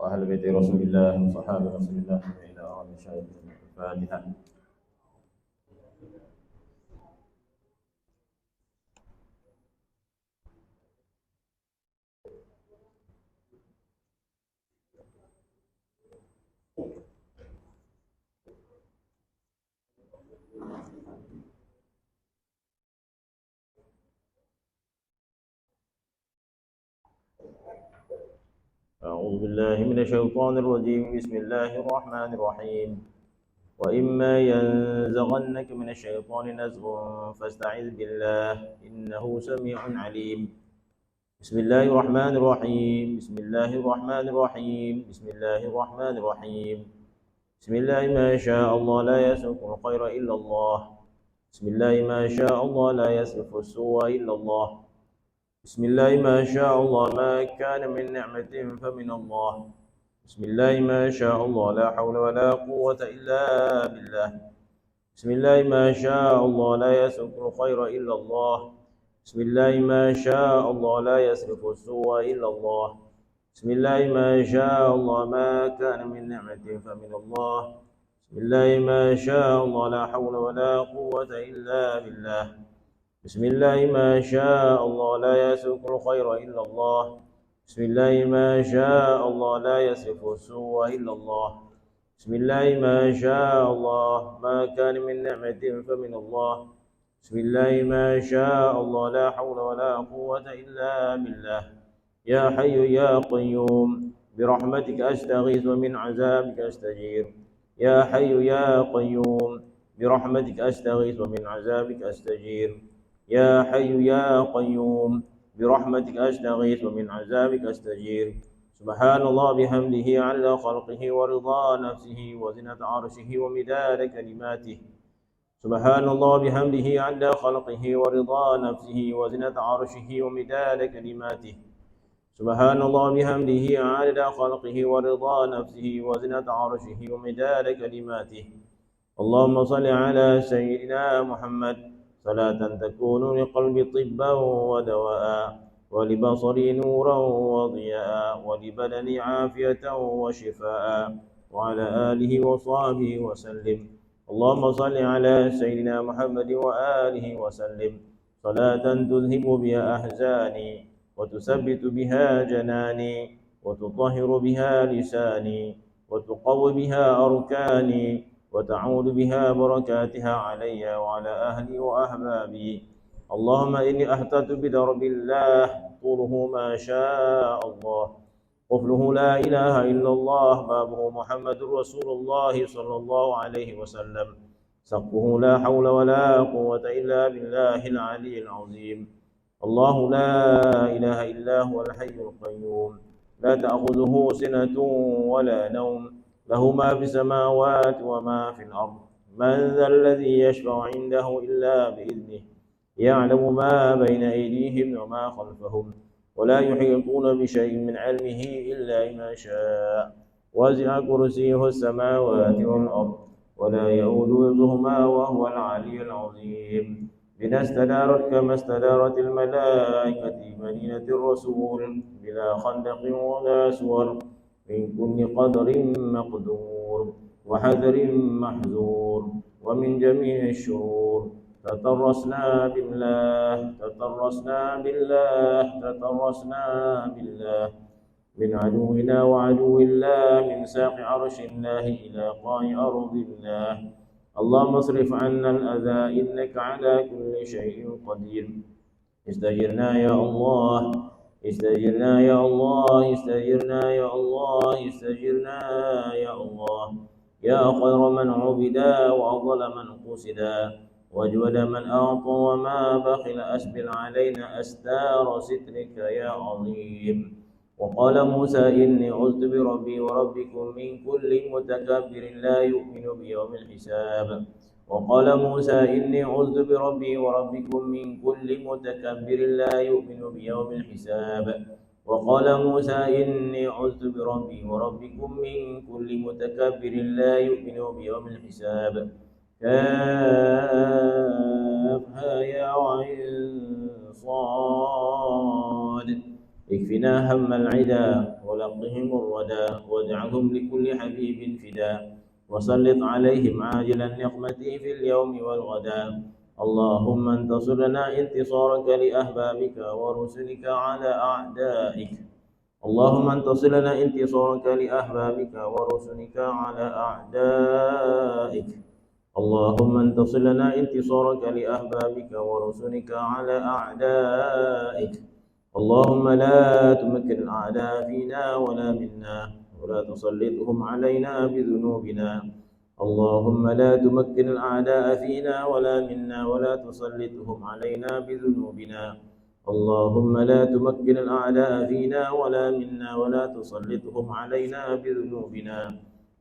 وأهل بيت رسول الله وصحابة رسول الله إلى أرض شاهد الفاتحة. أعوذ بالله من الشيطان الرجيم. بسم الله الرحمن الرحيم. وإما ينزغنك من الشيطان نزغ فاستعذ بالله إنه سميع عليم. بسم الله الرحمن الرحيم. بسم الله الرحمن الرحيم. بسم الله الرحمن الرحيم. بسم الله ما شاء الله لا يسرق الخير إلا الله. بسم الله ما شاء الله لا يصرف السوء إلا الله. بسم الله ما شاء الله ما كان من نعمة فمن الله. بسم الله ما شاء الله لا حول ولا قوة إلا بالله. بسم الله ما شاء الله لا يسرق الخير إلا الله. بسم الله ما شاء الله لا يصرف السوء إلا الله. بسم الله ما شاء الله ما كان من نعمة فمن الله. بسم الله ما شاء الله لا حول ولا قوة إلا بالله. بسم الله ما شاء الله لا يسرق الخير إلا الله. بسم الله ما شاء الله لا يصرف السوء إلا الله. بسم الله ما شاء الله ما كان من نعمة فمن الله. بسم الله ما شاء الله لا حول ولا قوة إلا بالله. يا حي يا قيوم برحمتك أستغيث ومن عذابك أستجير. يا حي يا قيوم برحمتك أستغيث ومن عذابك أستجير. يا حي يا قيوم برحمتك أستغيث ومن عذابك أستجير. سبحان الله بحمده عدد خلقه ورضا نفسه وزنة عرشه ومداد كلماته. سبحان الله بحمده عدد خلقه ورضا نفسه وزنة عرشه ومداد كلماته. سبحان الله بحمده عدد خلقه ورضا نفسه وزنة عرشه ومداد كلماته. اللهم صل على سيدنا محمد صلاة تكون لقلب طبا ودواء ولبصري نورا وضياء ولبدني عافية وشفاء وعلى آله وصحبه وسلم. اللهم صل على سيدنا محمد وآله وسلم صلاة تذهب بها أحزاني وتثبت بها جناني وتطهر بها لساني وتقوي بها أركاني وتعود بها بركاتها علي وعلى أهلي وأحبابي. اللهم إني أحتجت بدرب الله طوله ما شاء الله قفله لا إله إلا الله بابه محمد رسول الله صلى الله عليه وسلم سقفه لا حول ولا قوة إلا بالله العلي العظيم. الله لا إله إلا هو الحي القيوم لا تأخذه سنة ولا نوم له ما في السماوات وما في الأرض. من ذا الذي يشفع عنده إلا بإذنه يعلم ما بين أيديهم وما خلفهم ولا يحيطون بشيء من علمه إلا ما شاء. وسع كرسيه السماوات والأرض ولا يؤود حفظهما وهو العلي العظيم. بنا استدارت كما استدارت الملائكة مدينة الرسول بلا خندق ولا سور من كل قدر مقدور وحذر محذور ومن جميع الشرور. تطرسنا بالله تطرسنا بالله تطرسنا بالله من عدونا وعدو الله من ساق عرش الله إلى قاع أرض الله. اللهم اصرف عنا الأذى إنك على كل شيء قدير. استجرنا يا الله استجرنا يا الله استجرنا يا الله استجرنا يا الله. يا خير من عبدا وأفضل من قصدا واجود من أعطى وما بخل أسبل علينا أستار سترك يا عظيم. وقال موسى إني عذت بربي وربكم من كل متكبر لا يؤمن بيوم الحساب. وقال موسى إني عذت بربي وربكم من كل متكبر لا يؤمن بيوم الحساب. وقال موسى إني عذت بربي وربكم من كل متكبر لا يؤمن بيوم الحساب. كافها يا عين صاد اكفنا هم العدا ولقهم الردى واجعلهم لكل حبيب فدا وسلط عليهم عاجل النقمة في اليوم والغدا اللهم انتصر لنا انتصارك لأحبابك ورسلك على أعدائك اللهم انتصر لنا انتصارك لأحبابك ورسلك على أعدائك اللهم انتصر لنا انتصارك لأحبابك ورسلك على أعدائك اللهم لا تمكن الأعداء فينا ولا منا ولا تسلطهم علينا بذنوبنا اللهم لا تمكن الأعداء فينا ولا منا ولا تسلطهم علينا بذنوبنا اللهم لا تمكن الأعداء فينا ولا منا ولا تسلطهم علينا بذنوبنا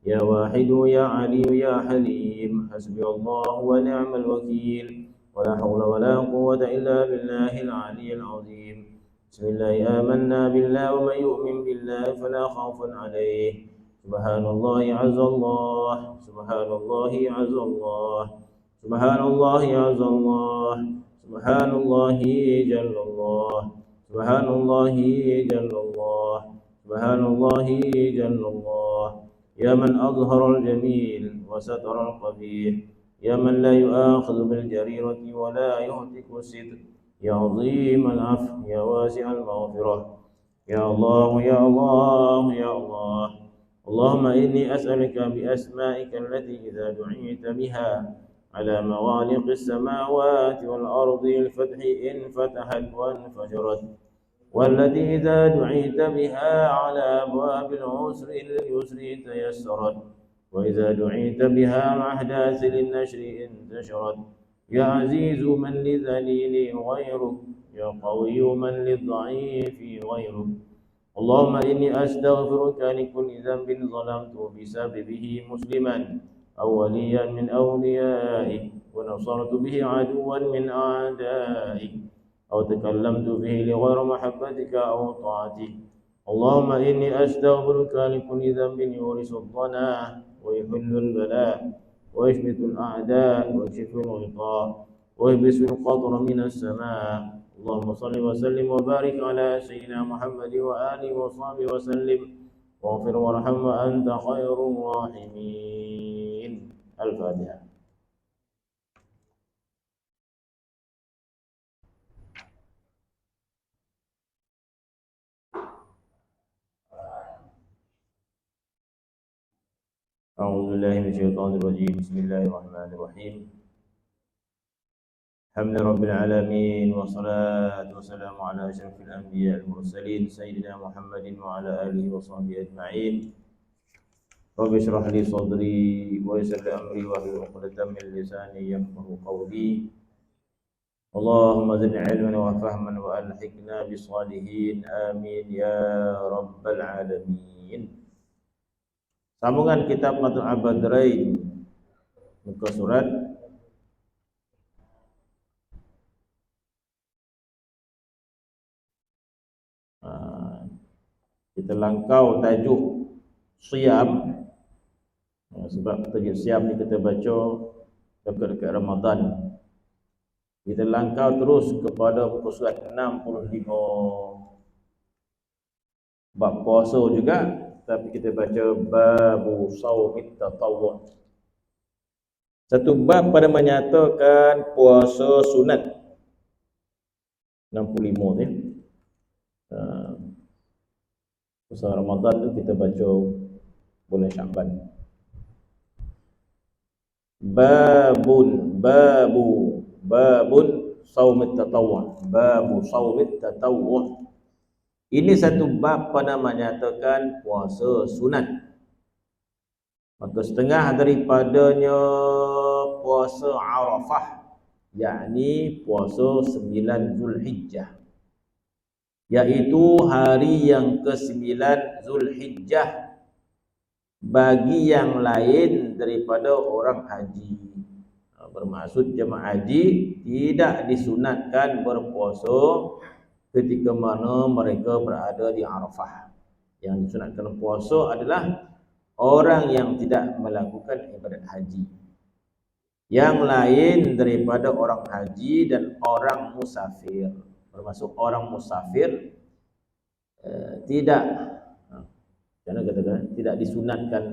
يا واحد يا علي يا حليم حسبي الله ونعم الوكيل ولا حول ولا قوة إلا بالله العلي العظيم بسم الله آمنا بالله ومن يؤمن بالله فلا خوف عليه سبحان الله عز الله سبحان الله عز الله سبحان الله عز الله سبحان الله جل الله سبحان الله جل الله سبحان الله جل الله يا من أظهر الجميل وستر القبيح يا من لا يؤاخذ بالجريرة ولا يهتك الستر يا عظيم العفو يا واسع المغفرة يا الله يا الله يا الله اللهم إني أسألك بأسمائك التي إذا دعيت بها على موالق السماوات والأرض الفتح إن فتحت وانفجرت والتي إذا دعيت بها على أبواب العسر اليسر تيسرت وإذا دعيت بها مع أحداث للنشر انتشرت يا عزيز من لذليل غيرك يا قوي من للضعيف غيرك اللهم إني أستغفرك لكل ذنب ظلمت بسببه مسلما أو وليا من أوليائك ونصرت به عدوا من أعدائك أو تكلمت به لغير محبتك أو طاعتك اللهم إني أستغفرك لكل ذنب يورث الضنا ويحل البلاء ويشمت الأعداء ويكشف الغطاء ويبس القطر من السماء اللهم صل وسلم وبارك على سيدنا محمد وآله وصحبه وسلم واغفر وارحم وأنت خير الراحمين الفاتحة. أعوذ بالله من الشيطان الرجيم بسم الله الرحمن الرحيم الحمد لله رب العالمين والصلاة والسلام على أشرف الأنبياء المرسلين سيدنا محمد وعلى آله وصحبه أجمعين رب اشرح لي صدري ويسر لي أمري واحلل عقدة من لساني يفقهوا قولي اللهم زدنا علما وفهما وألحقنا بالصالحين آمين يا رب العالمين. Sambungan kitab Matul Abadrain muka surat kita langkau tajuk Siyam sebab tajuk Siyam ni kita baca dekat Ramadan. Kita langkau terus kepada muka surat 65 bab puasa juga, tapi kita baca babu saumit tatawwu. Satu bab pada menyatakan puasa sunat 65 ni. Puasa Ramadan tu kita baca bulan Syaban. Babun saumit tatawwu. Babu saumit tatawwu. Ini satu bab pada menyatakan puasa sunat. Maka setengah daripadanya puasa Arafah, yakni puasa 9 Zulhijjah, yaitu hari yang ke-9 Zulhijjah bagi yang lain daripada orang haji. Bermaksud jemaah haji tidak disunatkan berpuasa ketika mana mereka berada di Arafah. Yang disunatkan puasa adalah orang yang tidak melakukan ibadat haji. Yang lain daripada orang haji dan orang musafir. Bermaksud orang musafir tidak macam mana katakan, tidak disunatkan.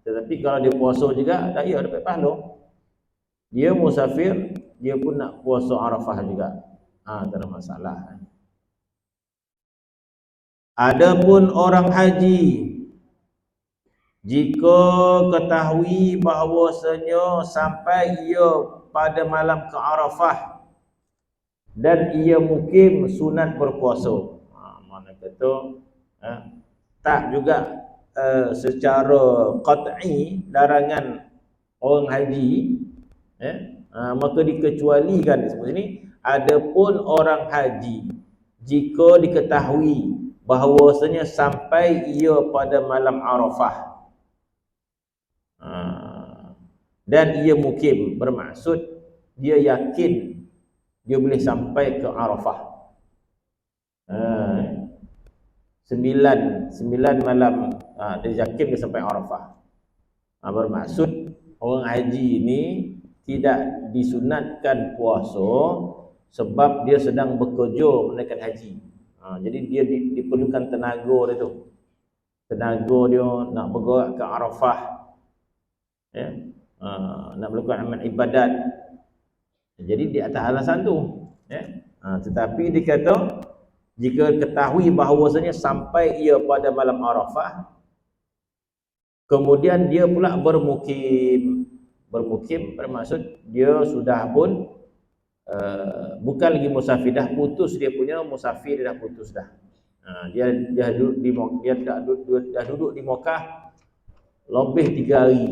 Tetapi kalau dia puasa juga, dia dapat pahala. Dia musafir, dia pun nak puasa Arafah juga. Tak ada masalah. Adapun orang haji, jika ketahui bahawasanya sampai ia pada malam ke Arafah dan ia mukim, sunat berpuasa. Mana kata tak juga secara qat'i larangan orang haji, maka dikecualikan disebut sini. Adapun orang haji, jika diketahui bahawasanya sampai ia pada malam Arafah dan ia mukim, bermaksud dia yakin dia boleh sampai ke Arafah. 9 malam dia yakin dia sampai Arafah. Bermaksud orang haji ini tidak disunatkan puasa sebab dia sedang bekerja menunaikan haji. Jadi dia diperlukan tenaga dia tu. Tenaga dia nak bergerak ke Arafah, nak melakukan amal ibadat. Jadi di atas alasan tu, tetapi dikata jika ketahui bahawasanya sampai ia pada malam Arafah, kemudian dia pula bermukim. Bermukim bermaksud dia sudah pun bukan lagi musafir, dah putus dia punya musafir, dia dah putus dah. Dia duduk di Mekah lebih 3 hari.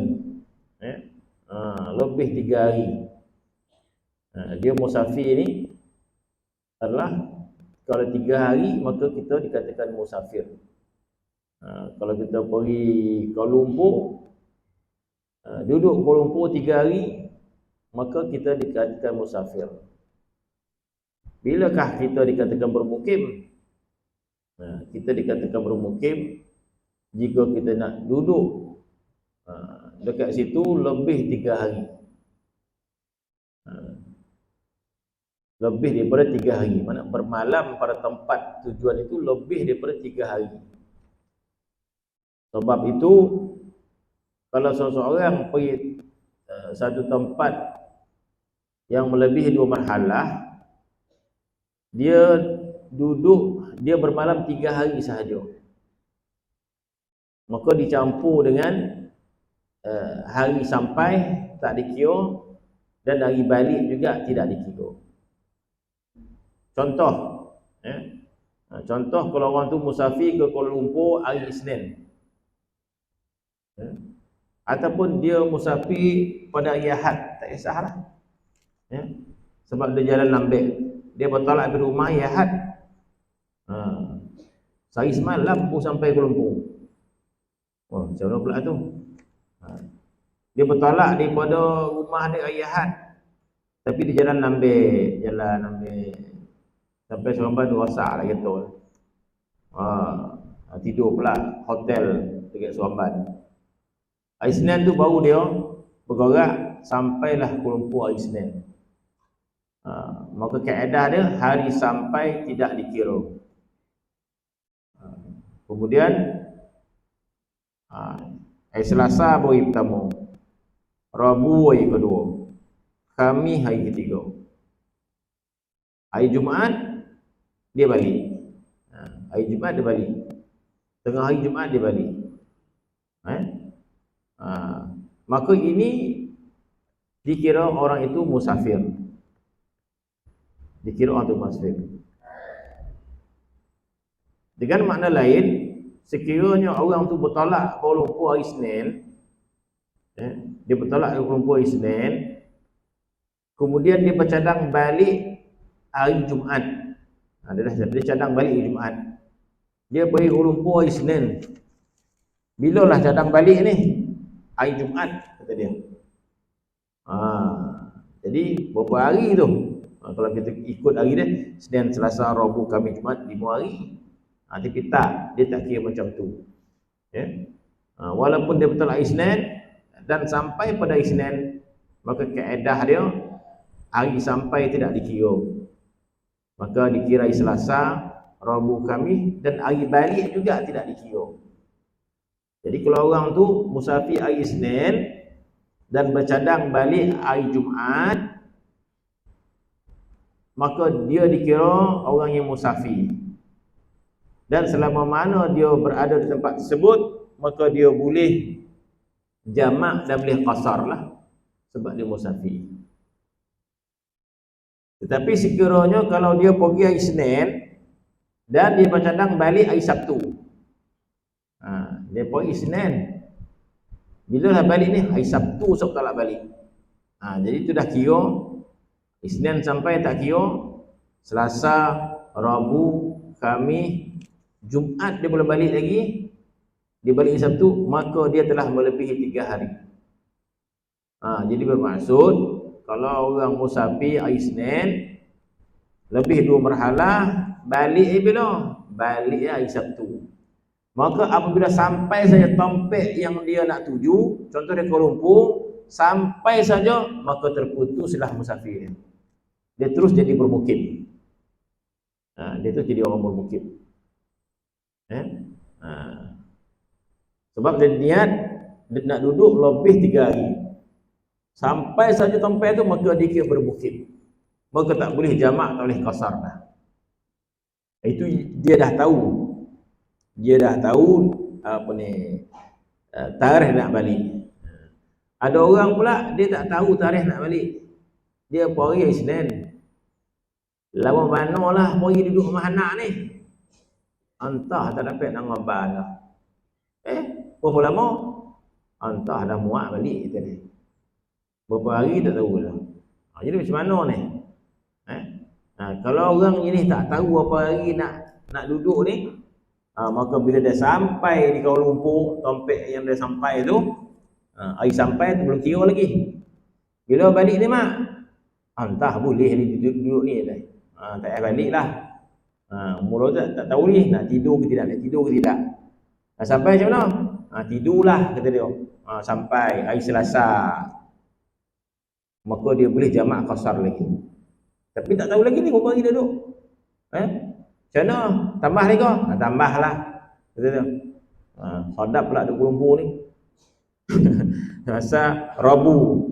Lebih 3 hari. Dia musafir ni adalah, kalau 3 hari maka kita dikatakan musafir. Kalau kita pergi Kuala Lumpur, duduk Kuala Lumpur 3 hari, maka kita dikatakan musafir. Bilakah kita dikatakan bermukim? Kita dikatakan bermukim jika kita nak duduk dekat situ lebih 3 hari. Lebih daripada 3 hari. Mana bermalam pada tempat tujuan itu lebih daripada 3 hari. Sebab itu, kalau seseorang pergi satu tempat yang melebihi 2 marhalah, dia bermalam 3 hari sahaja, maka dicampur dengan hari sampai tak dikira dan hari balik juga tidak dikira. Contoh, contoh kalau orang tu musafir ke Kuala Lumpur hari Isnin, ataupun dia musafir pada hari Ahad, tak kisahlah, sebab dia jalan lambat, dia bertolak dari rumah hari Ahad, sehari semalam pun sampai Kuala Lumpur. Macam mana pula tu? Dia bertolak daripada rumah dia hari Ahad, tapi dia jalan lambat, sampai Seremban tu rosak lah kata. Tidur pula hotel dekat Seremban. Hari Senin tu baru dia bergerak sampailah Kuala Lumpur hari Senin. Maka kaedah dia hari sampai tidak dikira. Kemudian hari Selasa hari pertama, Rabu hari kedua, Khamis hari ketiga, hari Jumaat dia balik. Hari Jumaat dia balik. Tengah hari Jumaat dia balik. Maka ini dikira orang itu musafir. Dikira orang itu musafir. Dengan makna lain, sekiranya orang itu bertolak Kuala Lumpur hari Senin, dia bertolak Kuala Lumpur hari Senin, kemudian dia bercadang balik hari Jumaat. Dia cadang balik hari Jumaat. Dia pergi Kuala Lumpur hari Senin. Bilalah cadang balik ni? Hari Jumaat, kata dia. Jadi berapa hari tu? Kalau kita ikut hari dia, Senin, Selasa, Rabu, Khamis, Jumaat, 5 hari. Tapi tak, dia tak kira macam tu. Walaupun dia betul hari Senin dan sampai pada hari Senin, maka kaedah dia hari sampai tidak dikira. Maka dikira hari Selasa, Rabu, Khamis, dan hari balik juga tidak dikira. Jadi kalau orang tu musafir hari Isnin dan bercadang balik hari Jumaat, maka dia dikira orang yang musafir. Dan selama mana dia berada di tempat tersebut, maka dia boleh jamak dan boleh qasar lah, sebab dia musafir. Tetapi sekiranya kalau dia pergi hari Isnin dan dia bercadang balik hari Sabtu, dia pergi Isnin, bila lah balik ni? Hari Sabtu esok tak balik. Jadi tu dah kira Isnin sampai tak kira, Selasa, Rabu, Khamis, Jumaat dia boleh balik lagi. Dia balik Sabtu, maka dia telah melebihi 3 hari. Jadi bermaksud kalau orang musafir hari Isnin lebih 2 marhalah, balik bila? Balik hari Sabtu. Maka apabila sampai saja tempat yang dia nak tuju, contoh dia Kuala Lumpur, sampai saja maka terputuslah musafir. Dia terus jadi bermukim. Dia terus jadi orang bermukim. Sebab dia niat dia nak duduk lebih 3 hari. Sampai saja tempat itu maka dia kira bermukim. Maka tak boleh jamak, tak boleh qasar dah. Itu dia dah tahu. Dia dah tahu tarikh nak balik. Ada orang pula dia tak tahu tarikh nak balik. Dia pergi hari Isnin. Lama manalah pergi duduk rumah anak ni. Entah tak dapat nak ngabar dah. Berapa lama? Entah dah muak balik kita ni. Berapa hari tak tahulah. Jadi macam mana ni? Kalau orang ni tak tahu apa hari nak duduk ni, maka bila dia sampai di Kuala Lumpur, tempat yang dia sampai tu, hari sampai tu belum kira lagi. Bila balik ni mak, entah boleh dia duduk ni dah. Tak payah balik lah. Mula tak tahu ni nak tidur ke tidak, sampai macam mana? Tidurlah kata dia. Sampai hari Selasa, maka dia boleh jamak qasar lagi. Tapi tak tahu lagi ni berapa hari dia duduk. Macam mana? Tambah lagi kau? Tambahlah kata dia. Sadap pula duduk Kuala Lumpur ni. Rasa Rabu,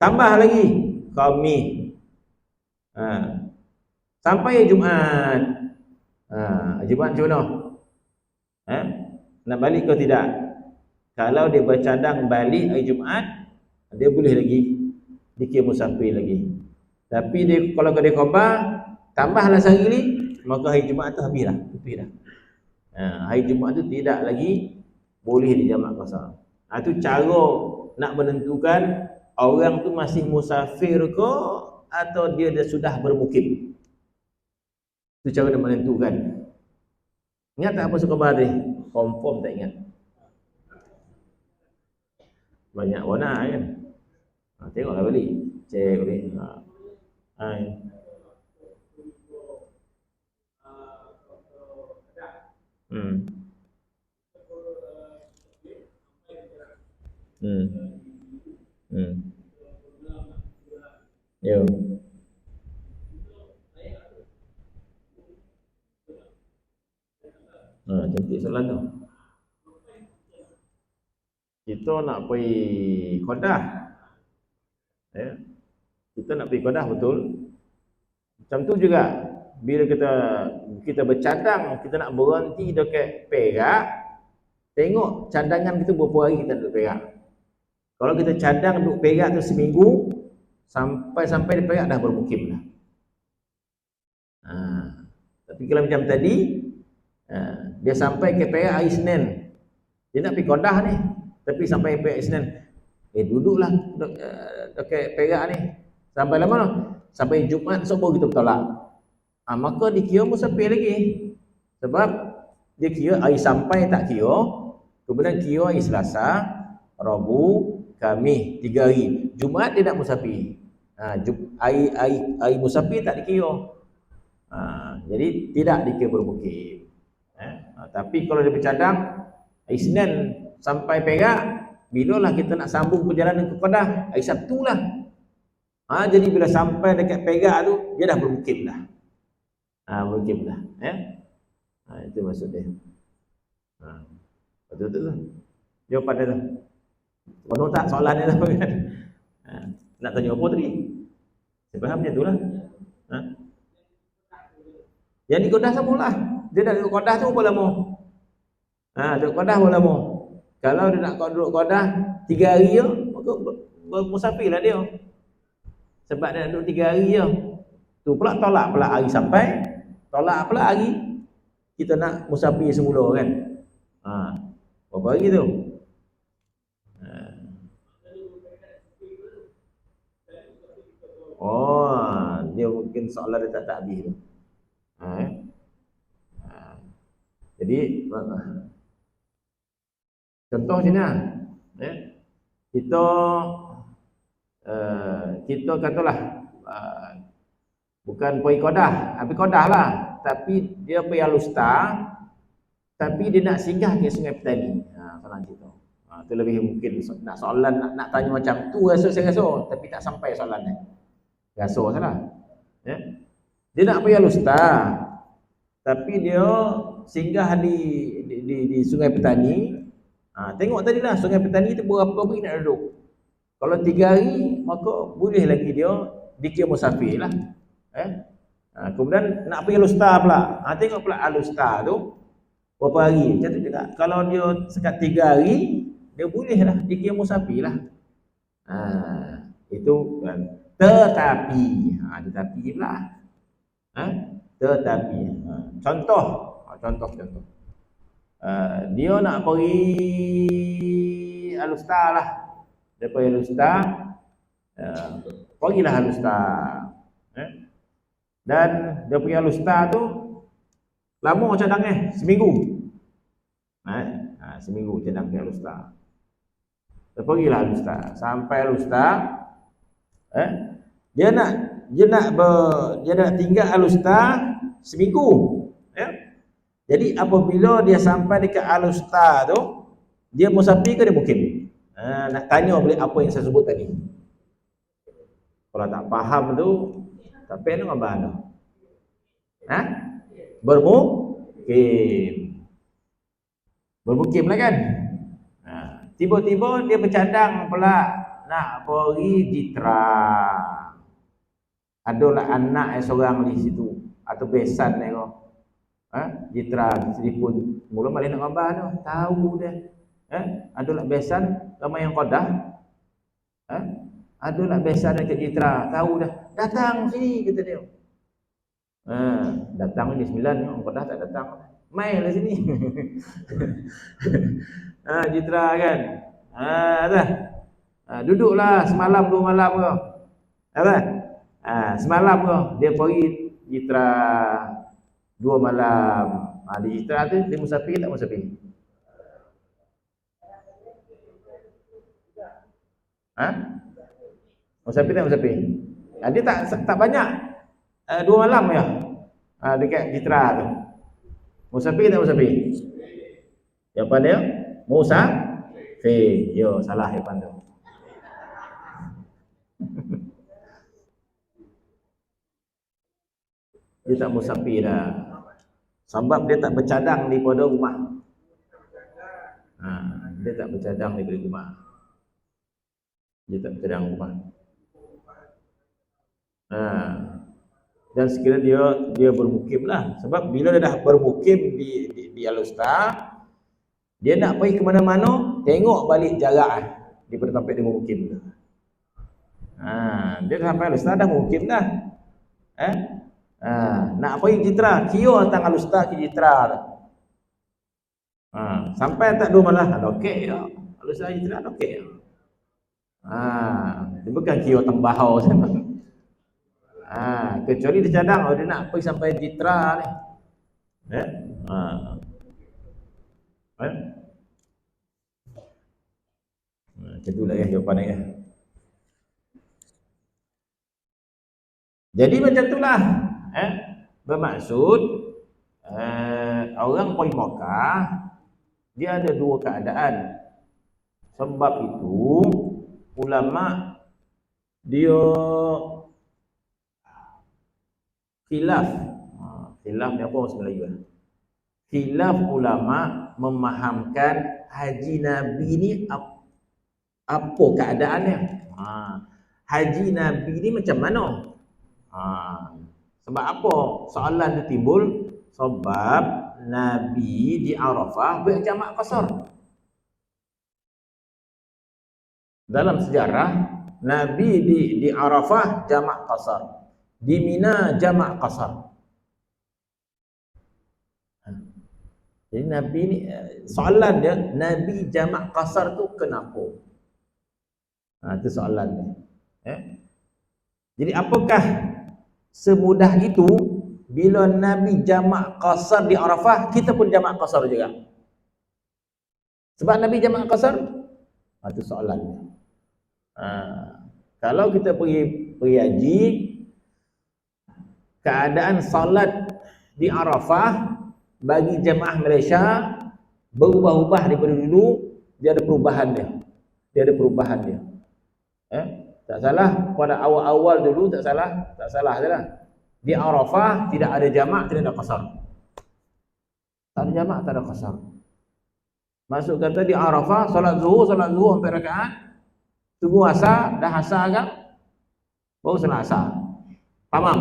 tambah lagi Khamis, sampai Jumaat. Jumaat macam mana? Nak balik ke tidak? Kalau dia bercadang balik hari Jumaat, dia boleh lagi dikira musafir lagi. Tapi dia kalau dia khabar, tambahlah sehari ni, maka hari Jumaat tu habislah, tepi dah. Hari Jumaat tu tidak lagi boleh dijamak qasar. Itu cara nak menentukan orang tu masih musafir ke atau dia dah sudah bermukim. Itu cara nak menentukan. Ingat tak apa suka tadi? Confirm tak ingat? Banyak warna kan? Tengoklah balik. Cek balik. Yo. Cantik soalan tu. Kita nak pergi Kedah. Kita nak pergi Kedah betul. Macam tu juga. Bila kita bercadang, kita nak berhenti dekat Perak, tengok cadangan kita berapa hari kita duduk Perak. Kalau kita cadang duduk Perak tu seminggu, sampai di Perak dah bermukim dah. Tapi kalau macam tadi, dia sampai ke Perak hari Senin, dia nak pergi Kedah ni, tapi sampai Perak Senin, duduklah dekat Perak ni sampai lama lah, sampai Jumaat esok baru kita bertolak. Maka dikira musafir lagi, sebab dia kira hari sampai tak kira, kemudian kira hari Selasa, Rabu, Khamis 3 hari. Jumaat dia nak musafir. Hari musafir tak dikira. Jadi tidak dikira bermukim. Tapi kalau dia bercadang hari Senin sampai Perak, bilalah kita nak sambung perjalanan ke Kedah? Hari Sabtu lah. Jadi bila sampai dekat Perak tu, dia dah bermukim dah. Bermukim lah, ya. Itu maksud dia. Betul lah. Jawapan dia tu. Penuh tak soalan dia tu kan? Nak tanya apa tadi? Saya faham macam tu lah. Yang di Kedah semua lah. Dia dah duduk Kedah tu berapa lama? Duduk Kedah berapa lama? Kalau dia nak duduk Kedah 3 hari je, maka bermusafir lah dia. Sebab dia duduk 3 hari je. Tu pula tolak pula hari sampai, tolak pula hari kita nak musafir semula kan. Berapa hari tu? Dia mungkin soalan dia tak habis tu. Jadi contoh sini lah, kita katalah bukan pergi Kedah, Kedah lah, tapi dia pergi Alustar, tapi dia nak singgah ke Sungai Petani. Soalan kita. Itu lebih mungkin nak soalan nak tanya macam tu saya rasa, tapi tak sampai soalan ni. Rasa salah. Dia nak pergi Alustar, tapi dia singgah di Sungai Petani. Tengok tadi lah Sungai Petani tu berapa hari nak duduk. Kalau 3 hari, maka boleh lagi dia dikira musafir lah. Kemudian nak pergi Alustar pula. Tengok pula Alustar tu berapa hari. Macam tu juga. Kalau dia sekat 3 hari, dia boleh lah dikira musafir lah. Itu kan. Tetapi pula. Tetapi contoh. Dia nak pergi Alustar lah. Dia pergi Alustar, pergilah Alustar. Dan dia pergi Alustar tu lama cadang seminggu. Seminggu cadang ke Alustar. Dia pergilah Alustar. Sampai Alustar, dia nak tinggal Alustar seminggu. Jadi apabila dia sampai dekat Alustar tu, dia musafir ke dia mukim? Nak tanya boleh apa yang saya sebut tadi. Kalau tak faham tu, tak payah nak abang tu. Bermukim lah kan. Tiba-tiba dia bercadang pula nak pergi Jitra. Adalah anak seorang di situ atau besan ni kau. Jitra telefon mula balik nak abang tu, tahu dia. Adalah besan ramai yang Kedah. Adalah besan dekat Jitra, tahu dah. Datang sini kata dia. Datang ni 9 orang Kedah tak datang. Mai lah sini. Jitra kan. Dah. Duduklah semalam 2 malam ke. Apa? Semalam ke dia pergi Jitra 2 malam. Di Jitra tu dia musafir tak musafir? Musafir tak musafir? Dia tak banyak. 2 malam ya. Dekat Jitra tu. Musafir tak musafir? Jawapan dia musafir. Yo, salah jawapan tu. Dia tak musafir dah. Sebab dia tak bercadang daripada rumah. Dia tak bercadang daripada rumah. Dia tak bercadang rumah. Dan sekiranya dia bermukim lah. Sebab bila dia dah bermukim di Alustar, dia nak pergi ke mana-mana, tengok balik jarak daripada tempat dia bermukim tu. Dia dah sampai Alustar dah bermukim dah. Nak pergi Jitra, kira datang Alustar ke Jitra tu. Sampai tak 2 malam, okey ya. Alustar Jitra okey ya. Dia bukan kira Tembahau sana. Kecuali dia cadang dia nak pergi sampai Jitra ni. Macam tu lah jawapan dia. Jadi macam itulah. Bermaksud orang pergi Mekah dia ada 2 keadaan. Sebab itu ulama dia khilaf khilaf ni apa bahasa Melayu? Khilaf ulama memahamkan haji Nabi ni apa keadaannya. Haji Nabi ni macam mana? Sebab apa soalan tu timbul? Sebab Nabi di Arafah berjamak qasar. Dalam sejarah Nabi di Arafah jamak qasar, di Mina jamak qasar. Jadi Nabi ni soalan dia, Nabi jamak qasar tu kenapa? Itu soalan dia. Jadi apakah semudah itu bila Nabi jamak qasar di Arafah, kita pun jamak qasar juga? Sebab Nabi jamak qasar? Itu soalan dia. Kalau kita pergi haji, keadaan salat di Arafah bagi jemaah Malaysia berubah-ubah daripada dulu. Dia ada perubahan dia. Tak salah pada awal-awal dulu, tak salah salah. Di Arafah tidak ada jamak, tidak ada qasar. Tak ada jamak, tak ada qasar. Maksud kata di Arafah solat zuhur 4 rakaat, tunggu asar, dah asar kan? Baru solat asar. Tamam.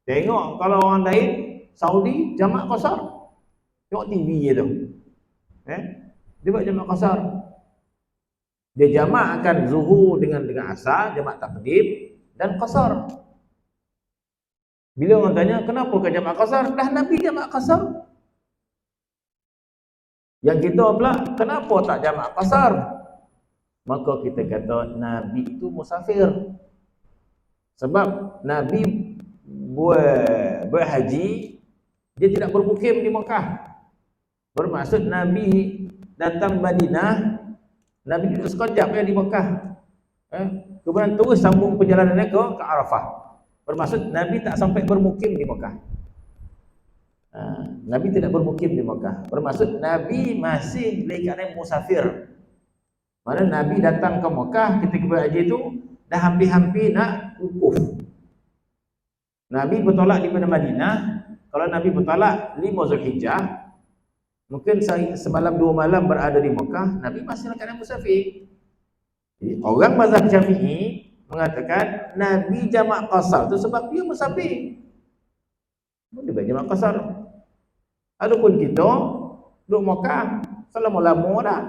Tengok kalau orang lain Saudi jamak qasar. Tengok TV je tu. Dia buat jamak qasar. Dia jamakkan zuhur dengan asar, jamak takdim dan qasar. Bila orang tanya kenapa kau jamak qasar? Dah Nabi jamak qasar. Yang kita pula kenapa tak jamak qasar? Maka kita kata Nabi itu musafir. Sebab Nabi berhaji, dia tidak bermukim di Mekah. Bermaksud Nabi datang Madinah, Nabi duduk sekejap di Mekah. Kemudian terus sambung perjalanannya ke Arafah. Bermaksud Nabi tak sampai bermukim di Mekah. Nabi tidak bermukim di Mekah. Bermaksud Nabi masih lagi musafir. Mana Nabi datang ke Mekah ketika berhaji itu dah hampir-hampir nak wukuf. Nabi bertolak di Madinah. Kalau Nabi bertolak 5 Zulhijjah, mungkin semalam 2 malam berada di Mekah, Nabi masih dalam musafir. Jadi, orang mazhab Syafi'i mengatakan Nabi jamak qasar itu sebab dia musafir. Dia buat jamak qasar. Adapun kita duduk Mekah selama-lama dah.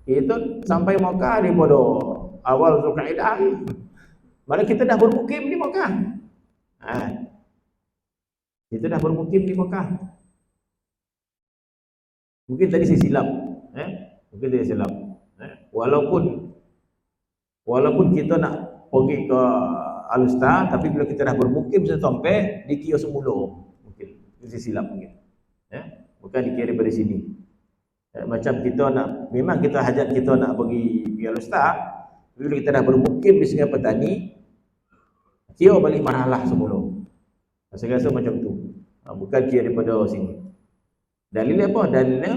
Itu sampai Mekah daripada awal Zulkaidah. Malah kita dah bermukim di Mekah. Kita dah bermukim di Mekah. Mungkin tadi saya silap. Mungkin tadi silap. Walaupun kita nak pergi ke Al-Ustaz, tapi bila kita dah bermukim sampai di kios semula. Mungkin saya silap mungkin. Bukan dikira daripada sini. Macam kita nak, memang kita hajat kita nak pergi Al-Ustaz, bila kita dah bermukim di Sungai Petani, kira balik Manalah semula. Saya rasa macam tu. Bukan kira daripada sini. Dalilnya apa? Dalilnya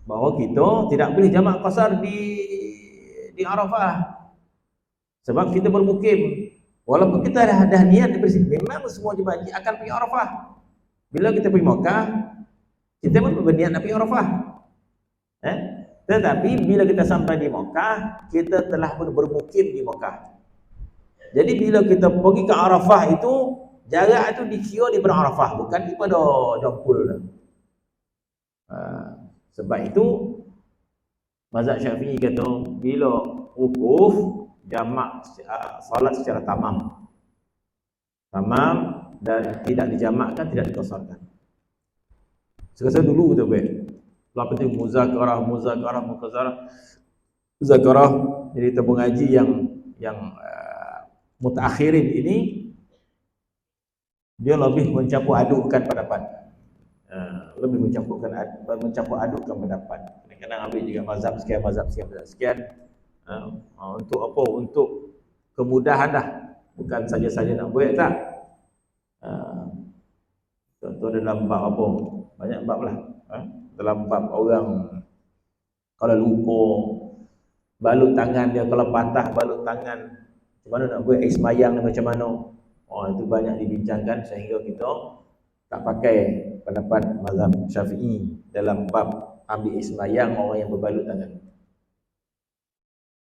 bahawa kita tidak boleh jamak qasar di Arafah. Sebab kita bermukim. Walaupun kita dah niat daripada sini, memang semua jemaah haji akan pergi Arafah. Bila kita pergi Makkah, kita pun berniat nak pergi Arafah. Tetapi bila kita sampai di Makkah, kita telah pun bermukim di Makkah. Jadi bila kita pergi ke Arafah itu, jarak itu dikira daripada Arafah, bukan daripada Jampul. Sebab itu mazhab Syafi'i kata bila wukuf jamak salat secara tamam dan tidak dijamakkan, tidak dikosarkan. Saya rasa dulu tu baik. Lah penting muzakarah, jadi tabung haji yang mutaakhirin ini dia lebih mencampur adukkan pendapat. Lebih mencampur adukkan pendapat. Kadang-kadang ambil juga mazhab sekian. Untuk apa? Untuk kemudahan dah. Bukan saja-saja nak buat tak. Contoh dalam bab apa? Banyak bab lah. Dalam bab orang kalau lupa balut tangan dia, kalau patah balut tangan Macam mana nak buat air semayang ni macam mana? Oh, itu banyak dibincangkan sehingga kita tak pakai pendapat mazhab Syafi'i dalam bab ambil air semayang orang yang berbalut tangan.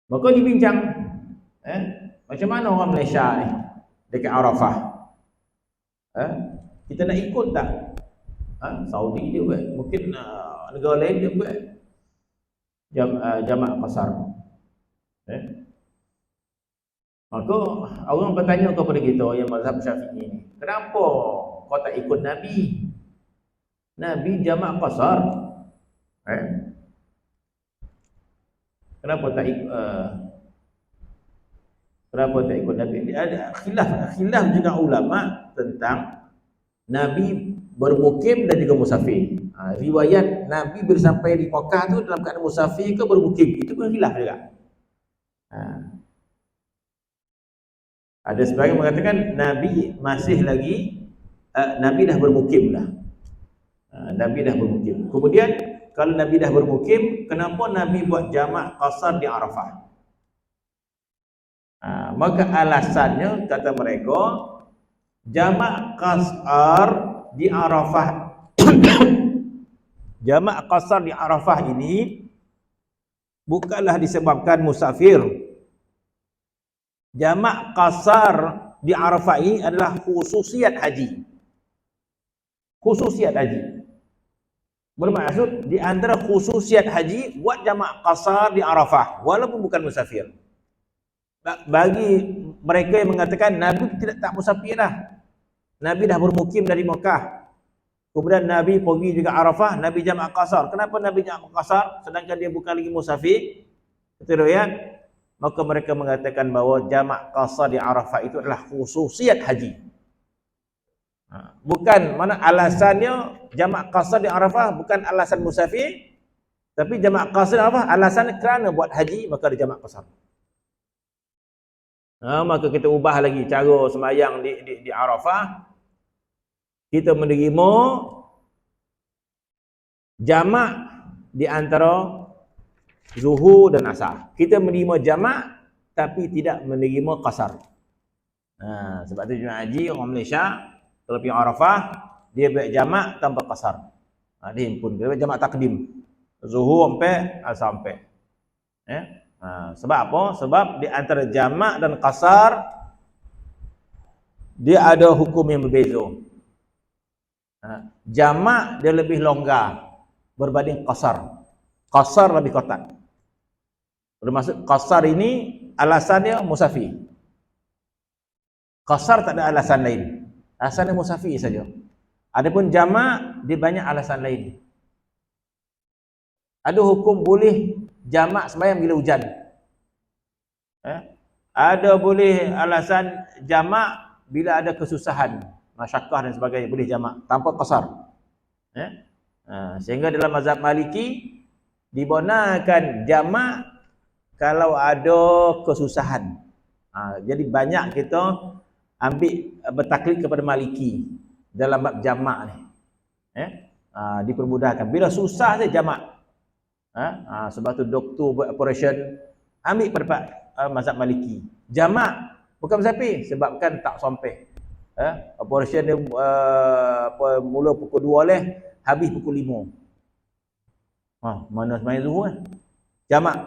Maka dibincang, macam mana orang Malaysia ni dekat Arafah? Kita nak ikut tak? Saudi dia buat, mungkin negara lain dia buat jamak qasar. Maka orang bertanya kepada kita yang mazhab Syafi'i ni, kenapa kau tak ikut Nabi? Nabi jamak qasar. Kenapa tak ikut Nabi? Ada khilaf juga ulama tentang Nabi bermukim dan juga musafir. Riwayat Nabi bila sampai di Mekah tu dalam keadaan musafir ke bermukim, itu pun khilaf juga. Ada sebagian mengatakan Nabi masih lagi Nabi dah bermukim dah. Nabi dah bermukim. Kemudian kalau Nabi dah bermukim, kenapa Nabi buat jamak qasar di Arafah? Maka alasannya kata mereka, jamak qasar di Arafah jamak qasar di Arafah ini bukanlah disebabkan musafir. Jamak qasar di Arafah ini adalah khususiat haji. Khususiat haji. Bermaksud di antara khususiat haji buat jamak qasar di Arafah walaupun bukan musafir. Bagi mereka yang mengatakan Nabi tak musafir dah. Nabi dah bermukim dari Mekah. Kemudian Nabi pergi juga Arafah, Nabi jamak qasar. Kenapa Nabi jamak qasar sedangkan dia bukan lagi musafir? Betul ya? Maka mereka mengatakan bahawa jamak qasar di Arafah itu adalah khususiat haji. Bukan, mana alasannya jamak qasar di Arafah bukan alasan musafir, tapi jamak qasar di Arafah alasannya kerana buat haji, maka dia jamak qasar. Maka kita ubah lagi cara sembahyang di Arafah. Kita menerima jamak di antara zuhur dan asar. Kita menerima jamak tapi tidak menerima qasar. Sebab tu jemaah haji orang Malaysia kalau pergi Arafah, dia buat jamak tanpa qasar. Dia himpun, dia buat jamak takdim. Zuhur sampai asar sampai. Sebab apa? Sebab di antara jamak dan qasar dia ada hukum yang berbeza. Jamak dia lebih longgar berbanding qasar. Qasar lebih ketat. Bermaksud qasar ini alasannya musafir. Qasar tak ada alasan lain. Alasannya musafir saja. Adapun jamak dia banyak alasan lain. Ada hukum boleh jamak sembahyang bila hujan. Ada boleh alasan jamak bila ada kesusahan, masyakkah dan sebagainya, boleh jamak tanpa qasar. Sehingga dalam mazhab Maliki dibenarkan jamak kalau ada kesusahan. Jadi banyak kita ambil bertaklid kepada Maliki dalam bab jamak ni. Dipermudahkan. Bila susah saja jamak. Sebab tu doktor buat operation ambil pendapat mazhab Maliki. Jamak bukan musafir sebabkan tak sampai. Operation dia mula pukul 2 leh, habis pukul 5. Mana sembahyang zuhur jamak.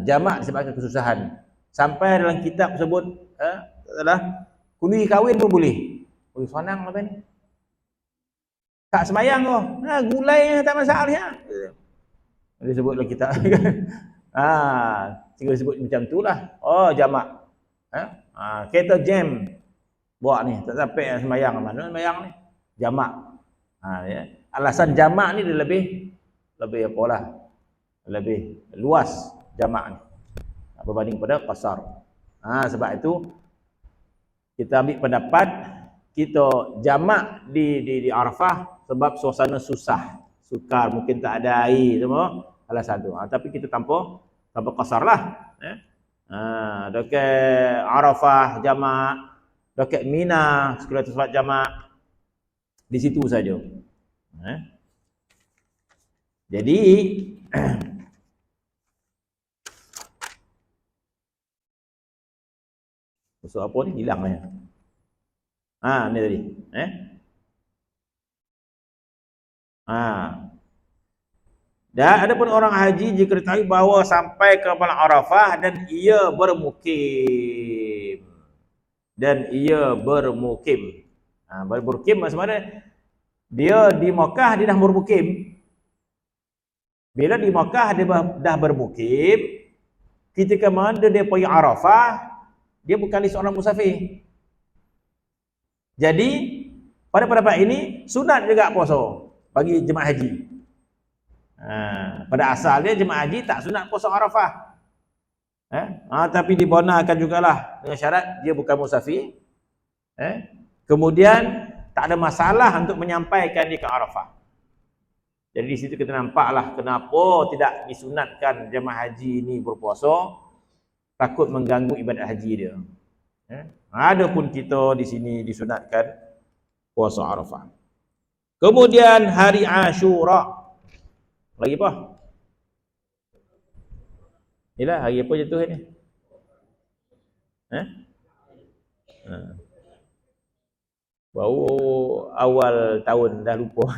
Jamak disebabkan kesusahan. Sampai dalam kitab sebut adalah kundi kahwin pun boleh. Senang apa ni? Tak sembahyang kau. Gulai tak masalah ya. Dia sebut dalam kitab. Tinggal sebut macam itulah. Jamak. Kereta jam buat ni tak sampai sembahyang, mana sembahyang ni? Jamak. Ya. Alasan jamak ni dia lebih apalah? Lebih luas jamak ni berbanding pada qasar. Sebab itu kita ambil pendapat kita jamak di Arafah sebab suasana susah, sukar, mungkin tak ada air semua, alasan tu. Tapi kita tanpa qasar lah. Dekat Arafah jamak, dekat Mina sekolah tempat jamak, di situ saja. Jadi Besok apa ni? Hilang ya. Ni tadi. Dan ada pun orang haji jika diketahui bahawa sampai ke Padang Arafah dan ia bermukim. Bermukim maksud mana? Dia di Makkah dia dah bermukim. Bila di Makkah dia dah bermukim, ketika mana dia pergi Arafah, dia bukan seorang musafir. Jadi pada pendapat ini sunat juga puasa bagi jemaah haji. Pada asalnya jemaah haji tak sunat puasa Arafah. Tapi dibenarkan jugalah dengan syarat dia bukan musafir. Kemudian tak ada masalah untuk menyampaikan dia ke Arafah. Jadi di situ kita nampaklah kenapa tidak disunatkan jemaah haji ini berpuasa, takut mengganggu ibadat haji dia. Adapun kita di sini disunatkan puasa Arafah. Kemudian hari Ashura. Lagi apa? Inilah hari apa jatuh ni? Baru awal tahun dah lupa.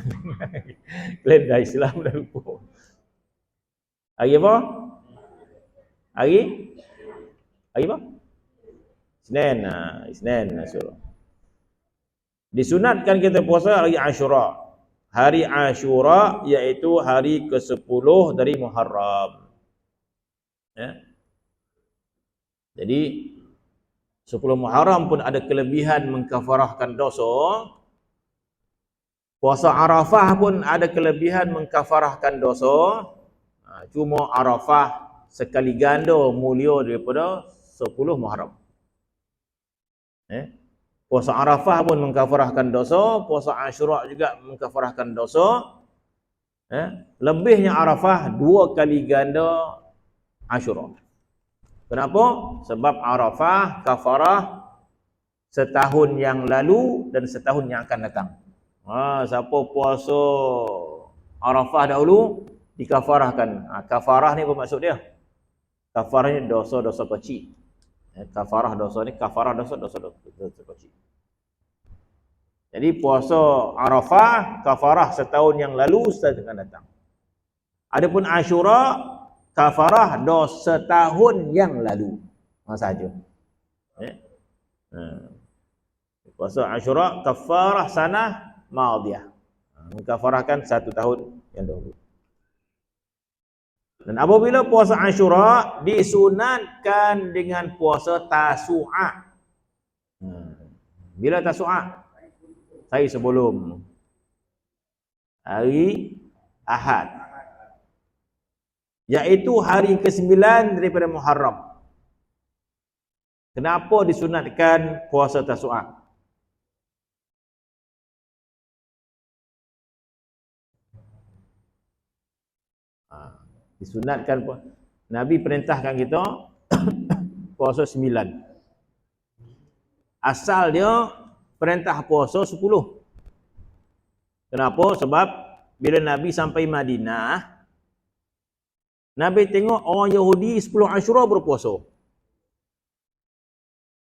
Kalender Islam dah lupa. Hari apa? Hari apa? Isnin. Ashura. Disunatkan kita puasa hari Ashura. Hari Ashura iaitu hari ke-10 dari Muharram. Jadi 10 Muharram pun ada kelebihan mengkafarahkan dosa. Puasa Arafah pun ada kelebihan mengkafarahkan dosa. Cuma Arafah sekali ganda mulia daripada 10 Muharram. Puasa Arafah pun mengkafarahkan dosa, puasa Ashura juga mengkafarahkan dosa. Lebihnya Arafah 2 kali ganda Ashura. Kenapa? Sebab Arafah kafarah setahun yang lalu dan setahun yang akan datang. Siapa puasa Arafah dahulu dikafarahkan. Kafarah ni apa maksud dia? Kafarah ni dosa-dosa kecil. Kafarah dosa ni dosa kecil. Jadi puasa Arafah kafarah setahun yang lalu, setahun yang akan datang. Adapun Ashura kafarah dosa setahun yang lalu. Sahaja. Puasa Ashura kafarah sanah madiyah. Mengkafarahkan 1 tahun yang dahulu. Dan apabila puasa Ashura disunatkan dengan puasa Tasu'a. Bila Tasu'a? Hari sebelum hari Ahad, iaitu hari ke-9 daripada Muharram. Kenapa disunatkan puasa Tasu'a? Disunatkan, Nabi perintahkan kita puasa 9. Asal dia perintah puasa 10. Kenapa? Sebab bila Nabi sampai Madinah, Nabi tengok orang Yahudi 10 Ashura berpuasa.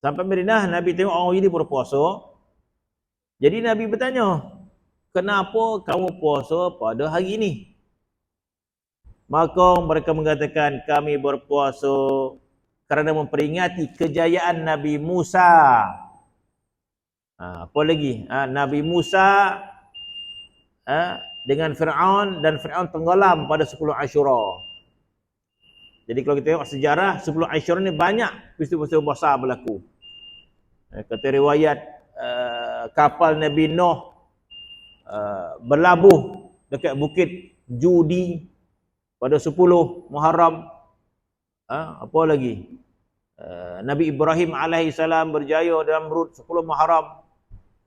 Sampai Madinah, Nabi tengok orang Yahudi berpuasa. Jadi Nabi bertanya, kenapa kamu puasa pada hari ini? Maka mereka mengatakan, kami berpuasa kerana memperingati kejayaan Nabi Musa. Apa lagi? Nabi Musa dengan Fir'aun, dan Fir'aun tenggelam pada 10 Ashura. Jadi kalau kita tengok sejarah, 10 Ashura ni banyak peristiwa-peristiwa besar berlaku. Kata riwayat, kapal Nabi Nuh berlabuh dekat bukit Judi pada 10 Muharram. Apa lagi? Nabi Ibrahim alaihissalam berjaya dalam Rut 10 Muharram.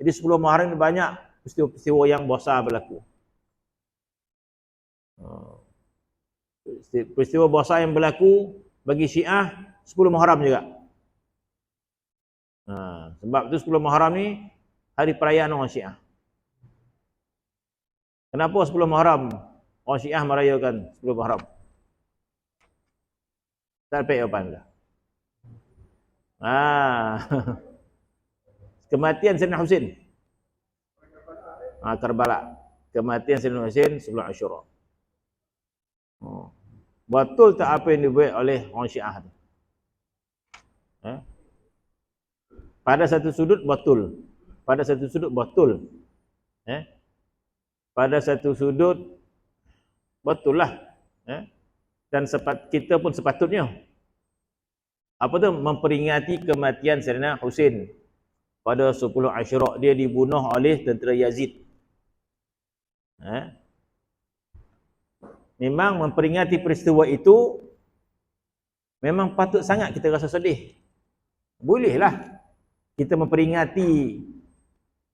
Jadi 10 Muharram ni banyak peristiwa-peristiwa yang besar berlaku. Peristiwa besar yang berlaku bagi Syiah 10 Muharram juga. Sebab tu 10 Muharram ni hari perayaan orang Syiah. Kenapa 10 Muharram orang Syiah merayakan 10 Muharram? Tak dapat jawapan dah. Ah. Kematian Sayyidina Husain. Karbala. Kematian Sayyidina Husain sebelum Asyura. Oh. Betul tak apa yang dibuat oleh orang Syiah tu? Pada satu sudut betul. Pada satu sudut betul. Pada satu sudut betul lah. Dan kita pun sepatutnya memperingati kematian Sayyidina Husain pada 10 Asyura. Dia dibunuh oleh tentera Yazid. Memang memperingati peristiwa itu memang patut sangat kita rasa sedih. Bolehlah kita memperingati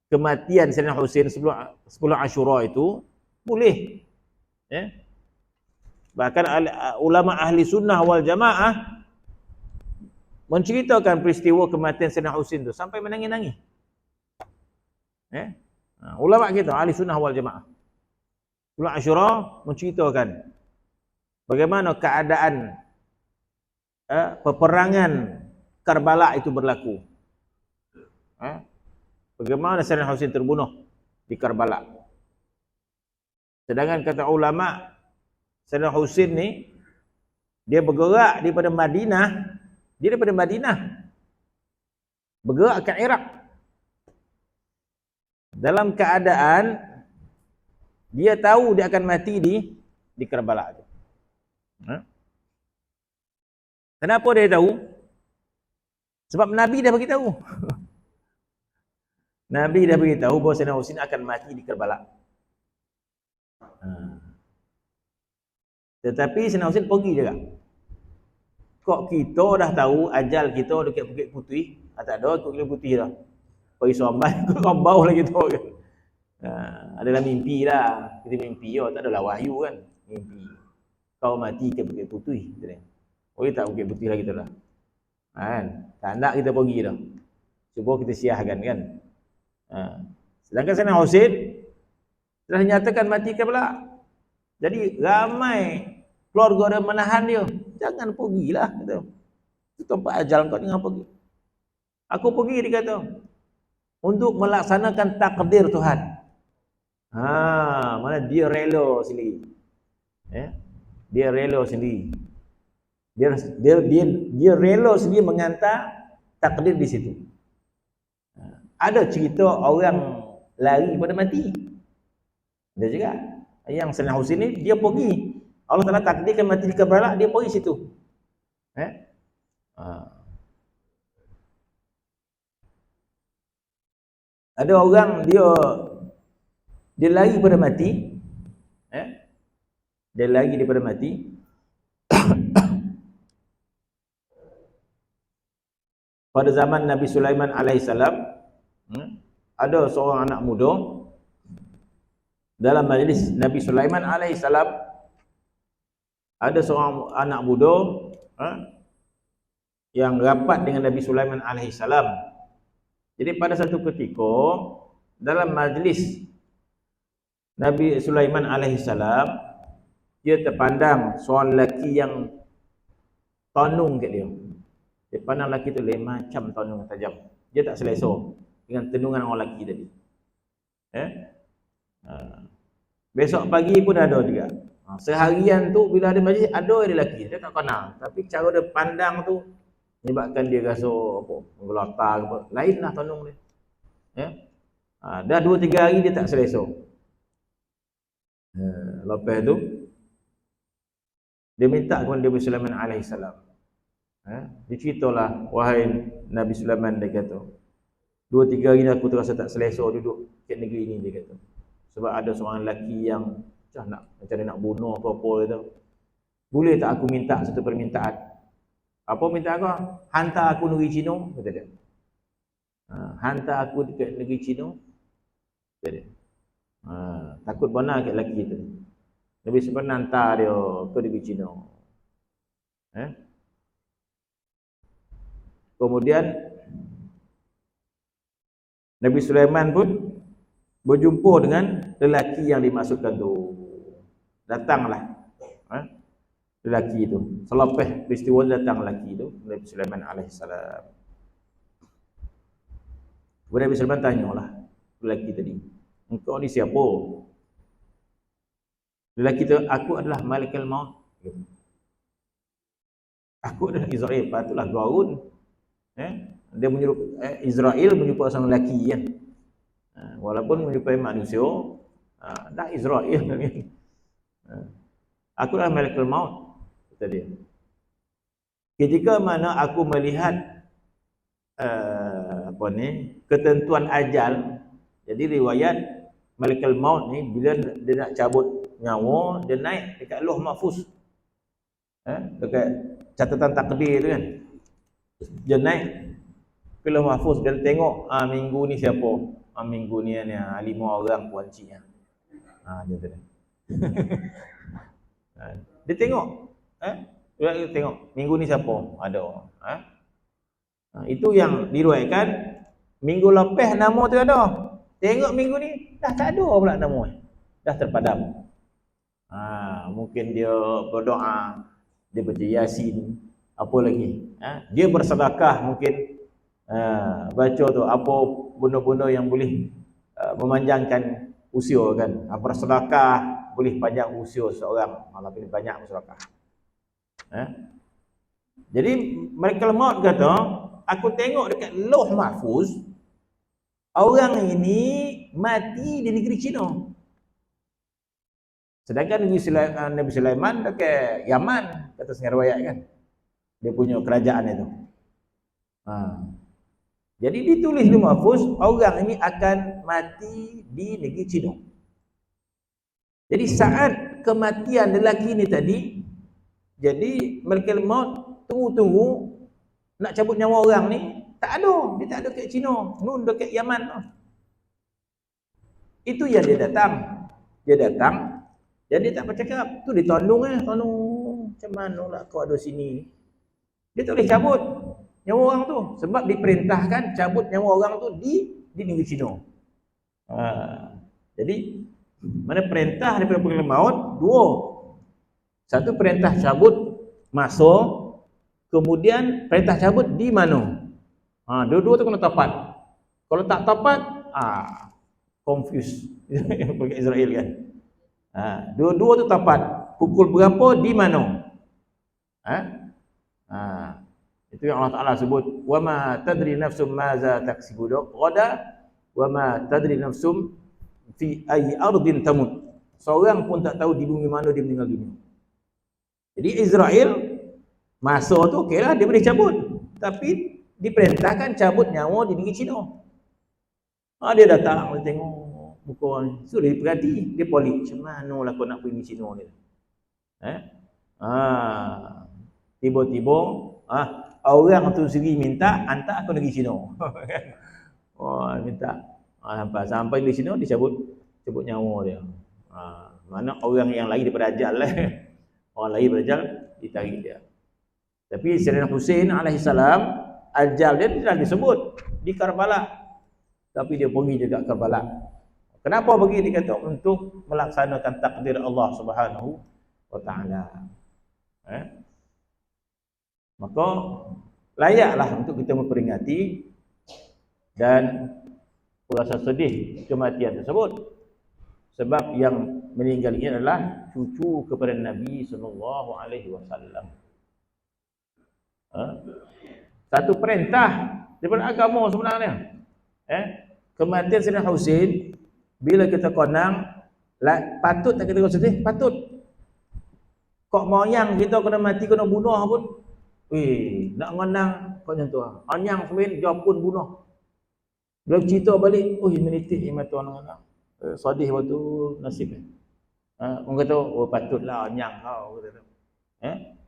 kematian Sayyidina Husain 10 Asyura itu, boleh. Bahkan ulama ahli sunnah wal jamaah menceritakan peristiwa kematian Sayyidina Husain itu sampai menangis-nangis. Ulama kita ahli sunnah wal jamaah 10 Asyura menceritakan bagaimana keadaan peperangan Karbala itu berlaku. Bagaimana Sayyidina Husain terbunuh di Karbala. Sedangkan kata ulama, Sayyidina Husain ni dia bergerak daripada Madinah, bergerak ke Iraq dalam keadaan dia tahu dia akan mati di Karbala tu. Kenapa dia tahu? Sebab Nabi dah bagi tahu. Nabi dah bagi tahu bahawa Sayyidina Husain akan mati di Karbala. Tetapi Sayyidina Husain pergi juga. Kok kita dah tahu ajal kita dekat Bukit Putih, tak ada ikut Bukit Putih dah. Pergi Sombai ikut Rambau lagi tu kan. Adalah mimpi lah. Kita mimpi tak adalah wahyu kan. Mimpi. Kau mati ke Bukit Putih. Boleh tak Bukit Putih lagi tu lah. Tak nak kita pergi dah. Cuba kita siahkan kan. Sedangkan Sayyidina Husain telah dinyatakan mati ke Karbala. Jadi ramai keluarga dia menahan dia. Jangan pergilah kata. Itu tempat ajal kau, jangan pergi. Aku pergi, dia kata, untuk melaksanakan takdir Tuhan. Mana dia rela sendiri. Dia rela sendiri. Dia rela sendiri mengantar takdir di situ. Ada cerita orang lari pada mati. Ada juga. Yang Sayyidina Husain ni dia pergi. Allah Taala takdirkan mati di Karbala, dia pergi situ. Ada orang dia lari pada mati. Dia lari daripada mati. Pada zaman Nabi Sulaiman alaihissalam, ada seorang anak muda dalam majlis Nabi Sulaiman alaihissalam. Ada seorang anak muda yang rapat dengan Nabi Sulaiman alaihissalam. Jadi pada satu ketika dalam majlis Nabi Sulaiman alaihissalam, dia terpandang seorang lelaki yang tonung kat dia. Dia pandang lelaki tu lain macam tonung tajam. Dia tak selesa dengan tenungan orang lelaki tadi. Besok pagi pun ada juga. Seharian tu bila ada majlis ada lelaki, dia tak kenal. Tapi cara dia pandang tu menyebabkan dia rasa menggelotar ke apa. Lainlah tonung dia. Dah 2-3 hari dia tak selesa. Lepas tu dia minta kepada Nabi Sulaiman alaihissalam. Dia ceritalah, wahai Nabi Sulaiman, dia kata, 2-3 hari ni aku terasa tak selesa duduk kat negeri ni, dia kata. Sebab ada seorang lelaki yang macam dia nak bunuh apa-apa kata. Boleh tak aku minta satu permintaan? Apa minta kau? Hantar aku negeri Cina, kata dia. Hantar aku dekat negeri Cina, kata dia. Takut benar kat lelaki tu. Nabi Sulaiman hantar dia ke negeri Cina. Kemudian Nabi Sulaiman pun berjumpa dengan lelaki yang dimaksudkan tu. Datanglah lelaki itu. Selepas peristiwa datang lelaki itu, Nabi Sulaiman alaihissalam. Kemudian Nabi Sulaiman tanyalah lelaki tadi, engkau ni siapa? Lelaki itu, aku adalah Malikul Maut. Aku adalah Israel. Patutlah gaun. Dia menyuruh Israel menyerupai seorang lelaki kan. Walaupun menyerupai manusia, dah Israel kan. Aku adalah Malikul Maut, kata dia. Ketika mana aku melihat ketentuan ajal, jadi riwayat Malikul Maut ni bila dia nak cabut nyawa, dia naik dekat Lauh Mahfuz, dekat catatan takdir tu kan, dia naik ke Lauh Mahfuz, dia tengok minggu ni siapa, minggu ni 5 orang puancinya, dia tu. Dia tengok, dia tengok minggu ni siapa ada orang. Itu yang diriwayatkan. Minggu lepas nama tu ada, tengok minggu ni dah tak ada pula nama, dah terpadam. Mungkin dia berdoa, dia baca Yasin, apa lagi, dia bersedekah mungkin, baca tu apa benda-benda yang boleh memanjangkan usia kan, bersedekah boleh panjang usia seorang, malah boleh banyak bersedekah. Jadi Malaikat Maut kata, aku tengok dekat Lauh Mahfuz, orang ini mati di negeri Cina. Sedangkan Nabi Sulaiman dekat Yaman, kata setengah riwayat kan, dia punya kerajaan itu. Jadi ditulis di Mahfuz, orang ini akan mati di negeri Cina. Jadi saat kematian lelaki ini tadi, jadi Malaikat Maut tunggu-tunggu nak cabut nyawa orang ni, tak ada, dia tak ada kat Cina, nun dekat Yaman. Itu yang dia datang. Jadi dia tak bercakap, tu dia tolong macam mana lah kau ada sini. Dia tak boleh cabut nyawa orang tu, sebab diperintahkan cabut nyawa orang tu di negeri Cina. Jadi mana perintah daripada Malaikat Maut dua. Satu perintah cabut masa, kemudian perintah cabut di mana. Dua-dua tu kena tepat. Kalau tak tepat, confuse bagi Israel kan. Dua-dua tu tepat. Pukul berapa, di mana. Itu yang Allah Ta'ala sebut, wa ma tadri nafsum maza taksibu ghadan wa ma tadri nafsum fi ayyi ardin tamut. Seorang pun tak tahu di bumi mana dia meninggal dunia. Jadi Israel masa tu okeylah, dia boleh cabut, tapi diperintahkan cabut nyawa di negeri Cina. Dia datang, dia tengok muka ni, so dia perhati, dia polik, macam mana lah kau nak pergi Cina ni. Tiba-tiba orang tu sendiri minta hantar aku negeri Cina. Minta sampai di Cina, dia cabut nyawa dia. Mana orang yang lagi daripada ajal lah. Orang lain berajal, ditarik dia. Tapi Sayyidina Husain alaihissalam, ajal dia tidak disebut di Karbala, tapi dia pergi juga Karbala. Kenapa pergi? Dia kata untuk melaksanakan takdir Allah Subhanahu wa Ta'ala. Maka layaklah untuk kita memperingati dan rasa sedih kematian tersebut. Sebab yang meninggal ini adalah cucu kepada Nabi sallallahu alaihi wasallam. Satu perintah daripada agama sebenarnya. Kematian Sayyidina Husain, bila kita konang, patut tak kita rasa sedih? Patut. Kok moyang kita kena mati, kena bunuh pun, nak ngonang kok macam tu. Anyang sebenarnya jawab pun bunuh. Bila cerita balik, menitik mata orang-orang. Sedih waktu nasib. Orang kata, patutlah anyang kau, kata tu.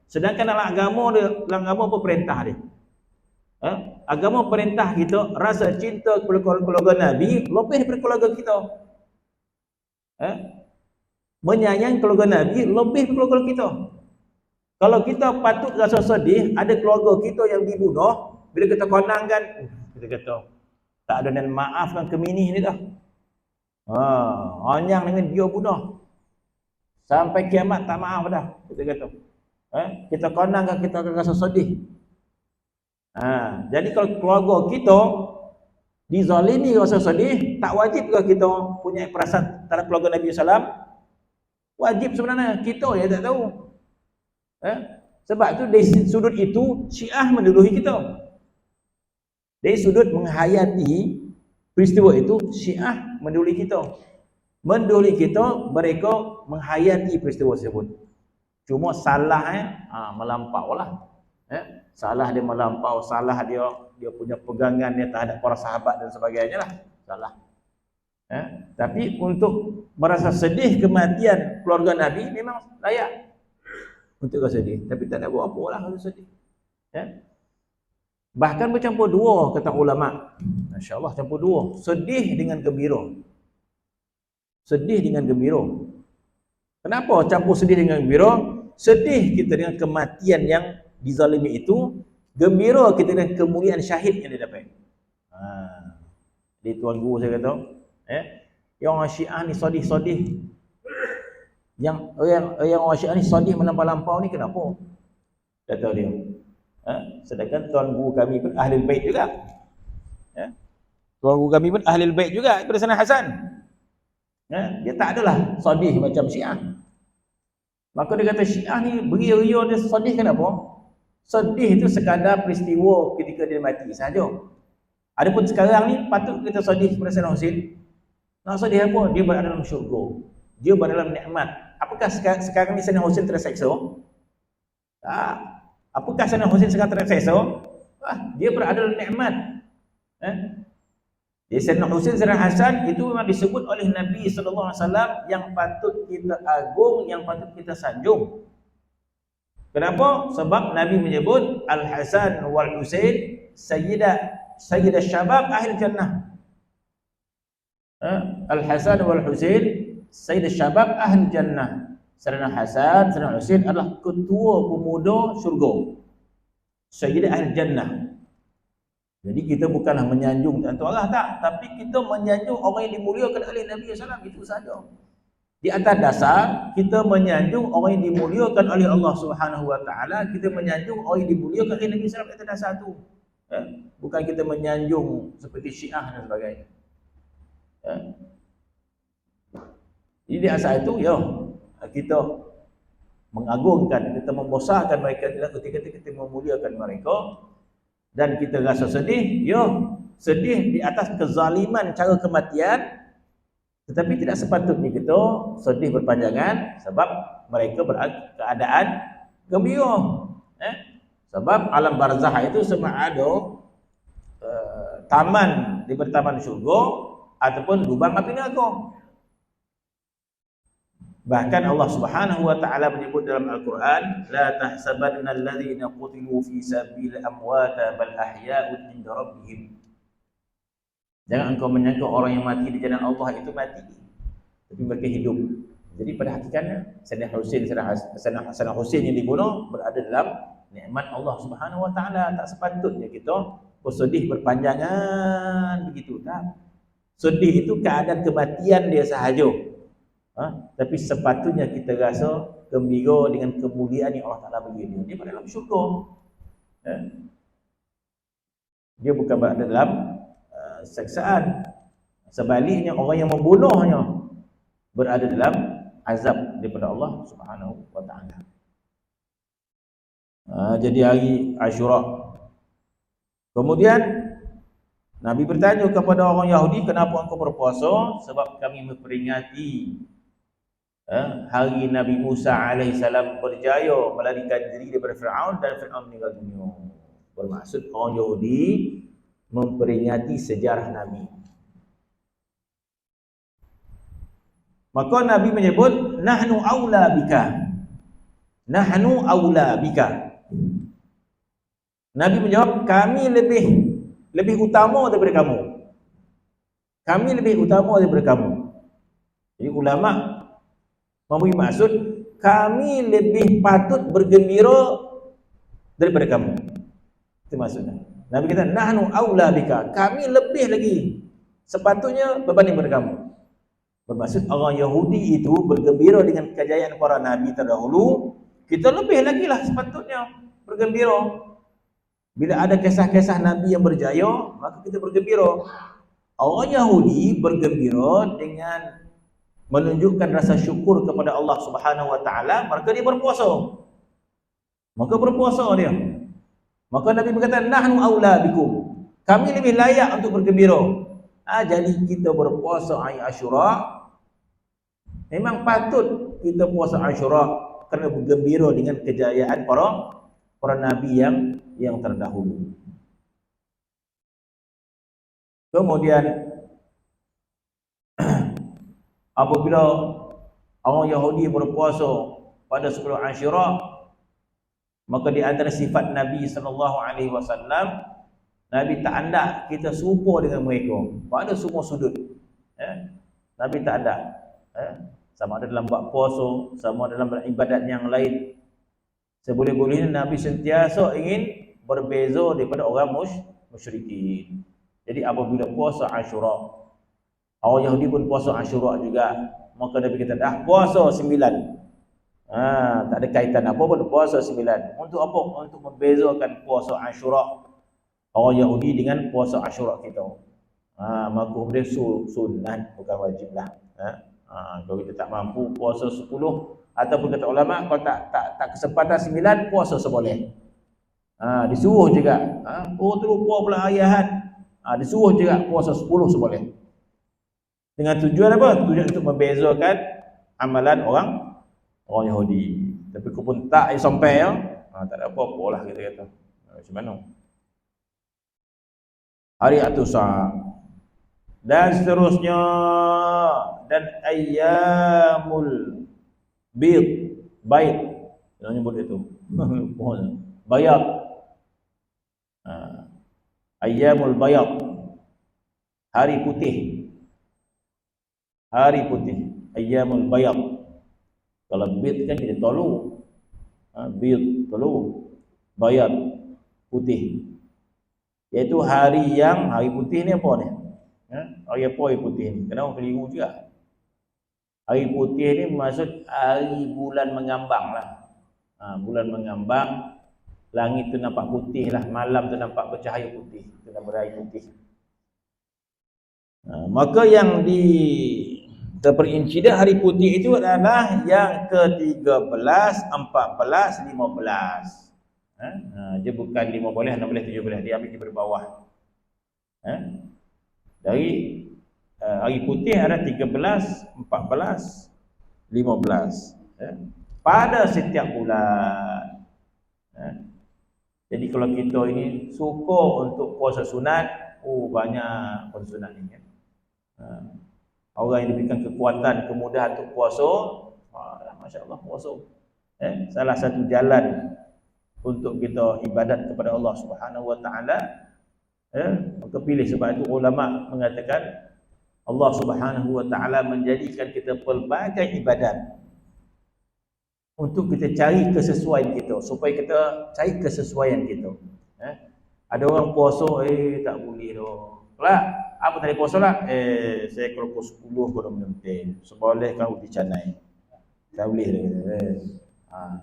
Sedangkan dalam agama apa perintah dia? Agama perintah kita rasa cinta kepada keluarga Nabi lebih daripada keluarga kita. Menyayangi keluarga Nabi lebih daripada keluarga kita. Kalau kita patut rasa sedih ada keluarga kita yang dibunuh, bila kita konangkan, kita kata tak ada dan maafkan Kemini ni dah. Anyang dengan dia bunuh sampai kiamat tak maaf dah, kita kata. Kita konangkan, kita akan rasa sedih. Jadi kalau keluarga kita dizalimi rasa sedih, tak wajib ke kita punya perasaan terhadap keluarga Nabi SAW? Wajib sebenarnya, kita ya tak tahu. Sebab tu dari sudut itu Syiah menduluhi kita. Dari sudut menghayati peristiwa itu Syiah menduluhi kita. Menduluhi kita, mereka menghayati peristiwa tersebut. Cuma salah melampau lah. Salah dia melampau, salah dia punya pegangan dia terhadap para sahabat dan sebagainya lah. Salah. Tapi untuk merasa sedih kematian keluarga Nabi memang layak untuk rasa sedih. Tapi tak ada buat apa lah kalau sedih. Bahkan bercampur dua kata ulama. Masya Allah, campur dua. Sedih dengan gembira. Sedih dengan gembira. Kenapa campur sedih dengan gembira? Sedih kita dengan kematian yang dizalimi itu, gembira kita dengan kemuliaan syahid yang dia dapat. Di tuan guru saya kata, yang orang Syiah ni sedih-sedih. Yang orang Syiah ni sedih melampau-lampau ni kenapa? Kata dia. Sedangkan tuan guru kami pun Ahlul Bait juga. Tuan guru kami pun Ahlul Bait juga daripada sana Hasan. Dia tak adalah sedih macam Syiah. Maka dia kata Syiah ni beria-ria dia sedih kenapa? Sedih itu sekadar peristiwa ketika dia mati sahaja. Adapun sekarang ni patut kita sedih kepada Sayyidina Husain. Nak sedih apa? Dia berada dalam syurga. Dia berada dalam nikmat. Apakah sekarang ni Sayyidina Husain terseksa? Tak. Apakah Sayyidina Husain sekarang terseksa? Dia berada dalam nikmat. Jadi Sayyidina Husain, Sayyidina Hasan itu memang disebut oleh Nabi SAW yang patut kita agung, yang patut kita sanjung. Kenapa? Sebab Nabi menyebut Al-Hasan wal Husain Sayyidah Syabab Ahli Jannah. Al-Hasan wal Husain Sayyidah Syabab Ahli Jannah. Sayyidina Hasan, Sayyidina Husain adalah ketua pemuda syurga, Sayyidah Ahli Jannah. Jadi kita bukanlah menyanjung tentu Allah tak, tapi kita menyanjung orang yang dimuliakan oleh Nabi SAW, itu saja. Di atas dasar kita menyanjung orang yang dimuliakan oleh Allah Subhanahu Wa Taala, kita menyanjung orang yang dimuliakan oleh Nabi SAW di atas dasar itu. Bukan kita menyanjung seperti Syiah dan sebagainya. Jadi di asal itu kita mengagungkan, kita membesarkan mereka ketika kita memuliakan mereka. Dan kita rasa sedih, sedih di atas kezaliman cara kematian, tetapi tidak sepatutnya kita sedih berpanjangan sebab mereka berkeadaan gembira. Sebab alam barzah itu sama ada taman di taman syurga ataupun lubang api neraka. Bahkan Allah Subhanahu wa taala menyebut dalam Al-Qur'an, la tahsabanna alladhina qutilu fi sabilillahi amwata bal ahya'un 'inda rabbihim. Jangan engkau menyangka orang yang mati di jalan Allah itu mati, tapi mereka hidup. Jadi pada hakikatnya Sayyidina Husain yang dibunuh berada dalam nikmat Allah Subhanahu wa taala. Tak sepatutnya kita bersedih berpanjangan begitu, tak. Sedih itu keadaan kematian dia sahaja. Tapi sepatutnya kita rasa gembira dengan kemuliaan yang Allah Ta'ala bagi dia. Dia berada dalam syurga. Dia bukan berada dalam seksaan. Sebaliknya orang yang membunuhnya berada dalam azab daripada Allah Subhanahu Wa Ta'ala. Jadi hari Ashura. Kemudian Nabi bertanya kepada orang Yahudi, kenapa engkau berpuasa? Sebab kami memperingati hari Nabi Musa alaihissalam berjaya melarikan diri daripada Fir'aun dan Fir'aun meninggal dunia. Bermaksud orang Yahudi memperingati sejarah Nabi. Maka Nabi menyebut nahnu aula bika. Nahnu aula bika. Nabi menjawab, kami lebih utama daripada kamu. Kami lebih utama daripada kamu. Jadi ulama memberi maksud kami lebih patut bergembira daripada kamu. Itu maksudnya. Nabi kata nahnu aula bika, kami lebih lagi sepatutnya berbanding pada kamu. Bermaksud orang Yahudi itu bergembira dengan kejayaan para nabi terdahulu, kita lebih lagi lah sepatutnya bergembira. Bila ada kisah-kisah nabi yang berjaya, maka kita bergembira. Orang Yahudi bergembira dengan menunjukkan rasa syukur kepada Allah Subhanahu wa taala, maka dia berpuasa. Maka berpuasa dia. Maka Nabi berkata, nahnu aula bikum. Kami lebih layak untuk bergembira. Jadi kita berpuasa hari Asyura. Memang patut kita puasa Asyura kerana bergembira dengan kejayaan para nabi yang terdahulu. Kemudian apabila orang Yahudi berpuasa pada 10 Asyura, maka di antara sifat Nabi SAW, Nabi tak hendak kita serupa dengan mereka pada semua sudut. Nabi tak hendak. Sama ada dalam buat puasa, sama ada dalam ibadat yang lain. Seboleh-bolehnya Nabi sentiasa ingin berbeza daripada orang musyrikin. Jadi apabila puasa Asyura, orang Yahudi pun puasa Asyura juga, maka Nabi kata dah puasa 9. Tak ada kaitan apa pun, puasa 9. Untuk apa? Untuk membezakan puasa Asyura orang Yahudi dengan puasa Asyura kita. Maka dia sunat, bukan wajib lah. Kalau kita tak mampu puasa 10, ataupun kata ulama kalau tak kesempatan 9, puasa seboleh. Disuruh juga. Terlupa pula ayahan. Disuruh juga puasa 10 seboleh. Dengan tujuan apa? Tujuan untuk membezakan amalan orang Yahudi. Tapi kau pun tak sampai tak ada apa-apa lah kita kata. Macam mana? Hari Atusa dan seterusnya, dan ayyamul bait yang nyebut itu bayat, ayyamul bayat, hari putih, ayyamul bayat. Kalau bait kan jadi tolu, bait tolu, bayat putih, iaitu hari putih ni apa ni? Hari apa hari putih ni? Kenapa keliru juga? Hari putih ni maksud hari bulan mengambang lah. Bulan mengambang, langit tu nampak putih lah, malam tu nampak bercahaya putih, itu nama hari putih. Maka yang terperinci dah hari putih itu adalah yang ke-13, 14, 15. Dia bukan 15, 16, 17, dia ambil di bawah. Dari hari putih ada 13, 14, 15 pada setiap bulan. Jadi kalau kita ini suka untuk puasa sunat, banyak puasa sunat ni kan. Orang yang diberikan kekuatan, kemudahan untuk puasa, masya-Allah puasa. Salah satu jalan untuk kita ibadat kepada Allah Subhanahu wa taala. Maka pilih. Sebab itu ulama mengatakan Allah Subhanahu wa taala menjadikan kita pelbagai ibadat untuk kita cari kesesuaian kita, supaya kita cari kesesuaian kita. Ada orang puasa tak boleh doh. Lah, apa tadi puasa lah? Saya kalau puasa 10 kau menentu. Seboleh kau dicanai. Tak boleh dah.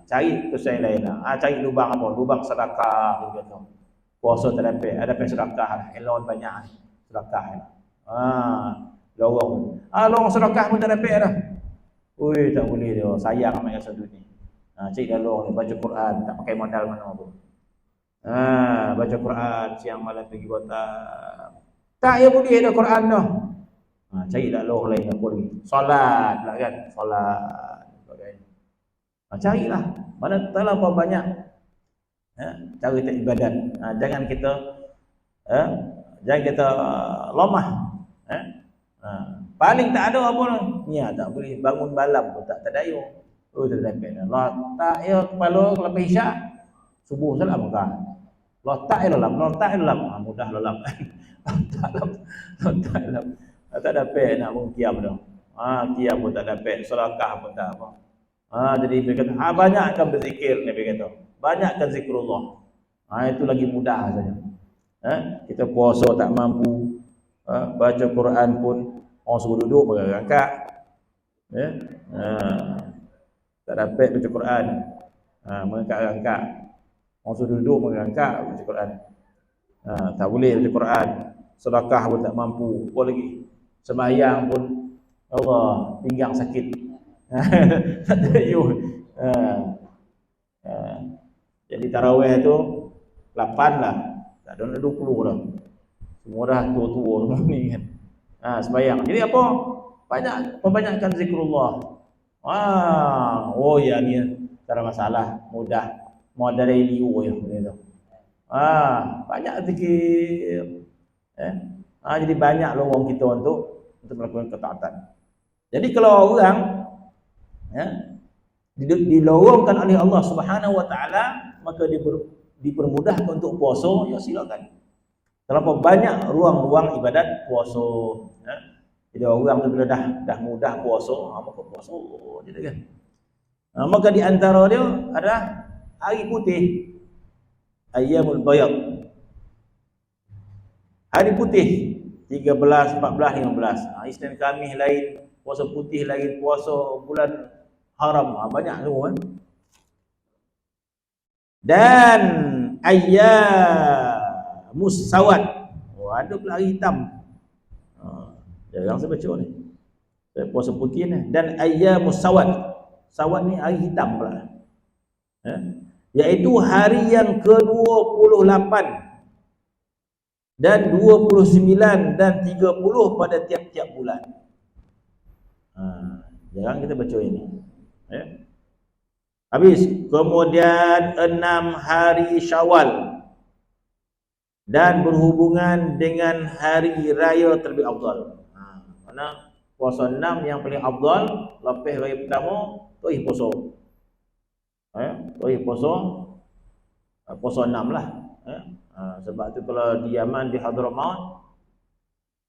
Cari kesesuaian lain lah. Cari lubang apa? Lubang sedekah gitu. Puasa tak dapat sedekah lah. Elon banyak sedekah lah. Lorong. Lorong sedekah pun tak dapat dah. Tak boleh dia. Sayang amat rasa duit ni. Cik dah lorong ni, baca Quran, tak pakai modal mana pun. Baca Quran siang malam pergi kotak. Tak ya boleh ada Quran dah. Cari dah lorong lain apa lagi. Solat lah kan, solat sebagainya. Carilah. Mana terlalu banyak cara kita ibadat. Jangan kita lemah. Paling tak ada apa ni. Tak boleh bangun malam pun tak dayung. Tak dapat dah. Tak ya kepala lepas isyak subuh salat bukan. Letak ya lelap. Mudah lelap. Tak lelap. Tak dapat nak mengkiam dah. Kiam pun tak dapat, sedekah pun tak apa. Jadi dia kata, banyakkan berzikir, Nabi kata. Banyakkan zikrullah. Itu lagi mudah saja. Kita puasa tak mampu, baca Quran pun orang suruh duduk berangkat. Tak dapat baca Quran, mengangkat-angkat. Orang suruh duduk mengangkat baca Quran. Tak boleh baca Quran. sedekah pun tak mampu, apa lagi? Sembahyang pun Allah pinggang sakit. Tak terayuh. Jadi tarawih tu 8 lah. Tak ada 20 dah. Semua dah tua-tua semua ni kan. Sembahyang. Jadi apa? Perbanyakkan zikrullah. Oh ya ni tak ada masalah, mudah. Modal liu ya begitu. Banyak zikir. Jadi banyak lowong kita untuk melakukan ketaatan. Jadi kalau orang dilowongkan oleh Allah Subhanahu wa taala, maka dipermudahkan untuk puasa, ya silakan. Terlalu banyak ruang-ruang ibadat puasa. Jadi orang tu bila dah mudah puasa, maka puasa jadi kan. Maka di antara dia ada hari putih, Ayyamul Bayad. Hari putih 13, 14, 15. Isnin Khamis lain, puasa putih lain, puasa bulan haram, banyak tu kan. Dan Ayyamus Sawat. Ada pula hari hitam. Jarang saya baca ni. Saya puasa putih ni. Dan Ayyamus Sawat. Sawat ni hari hitam pula. Iaitu hari yang ke-28 dan 29 dan 30 pada tiap-tiap bulan. Jarang kita baca ini. Habis. Kemudian 6 hari Syawal dan berhubungan dengan hari raya terlebih afdal. Mana puasa 6 yang paling afdal, lepas raya pertama tu puasa. Puasa 6 lah. Sebab tu kalau di Yaman, di Hadramaut,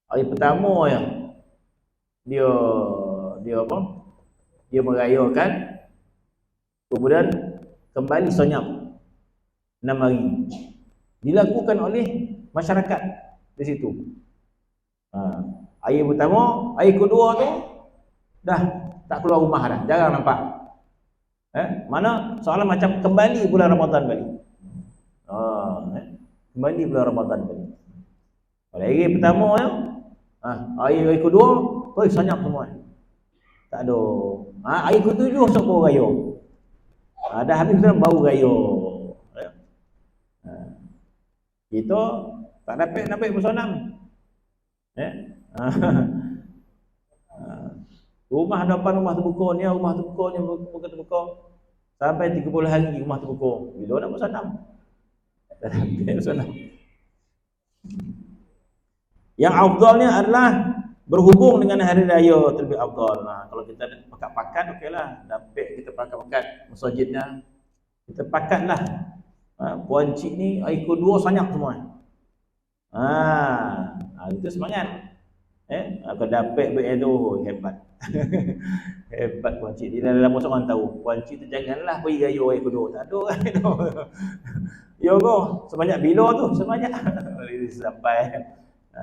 hari pertama ya dia apa? Dia merayakan, kemudian kembali senyap 6 hari. Dilakukan oleh masyarakat di situ. Hari pertama, hari kedua tu dah tak keluar rumah dah, jarang nampak. Mana soalan macam kembali bulan Ramadan balik. Kembali bulan Ramadan balik. Pada hari pertama ya, hari kedua, senyap semua. Tak ada. Hari ke-7 sok baru raya. Dah habis sudah baru raya. Kita tak dapat puasa 6. Rumah depan rumah terbuka ni, terbuka sampai 30 hari rumah terbuka. Bila nak puasa 6? Tak dapat puasa 6. Yang afdalnya adalah berhubung dengan hari raya terlebih afdal. Kalau kita ada pakat-pakat, okeylah. Dapat kita pakat-pakat masjidnya, kita pakatlah. Puan cik ni hari kedua sanyak semua. Itu semangat. Kalau dapat duit tu hebat. Hebat puan cik. Di dalam masa orang tahu, puan cik tu janganlah pergi raya hari kedua. Tak ada kan tu. Ya kau, sebanyak bila tu? Sebanyak. Sampai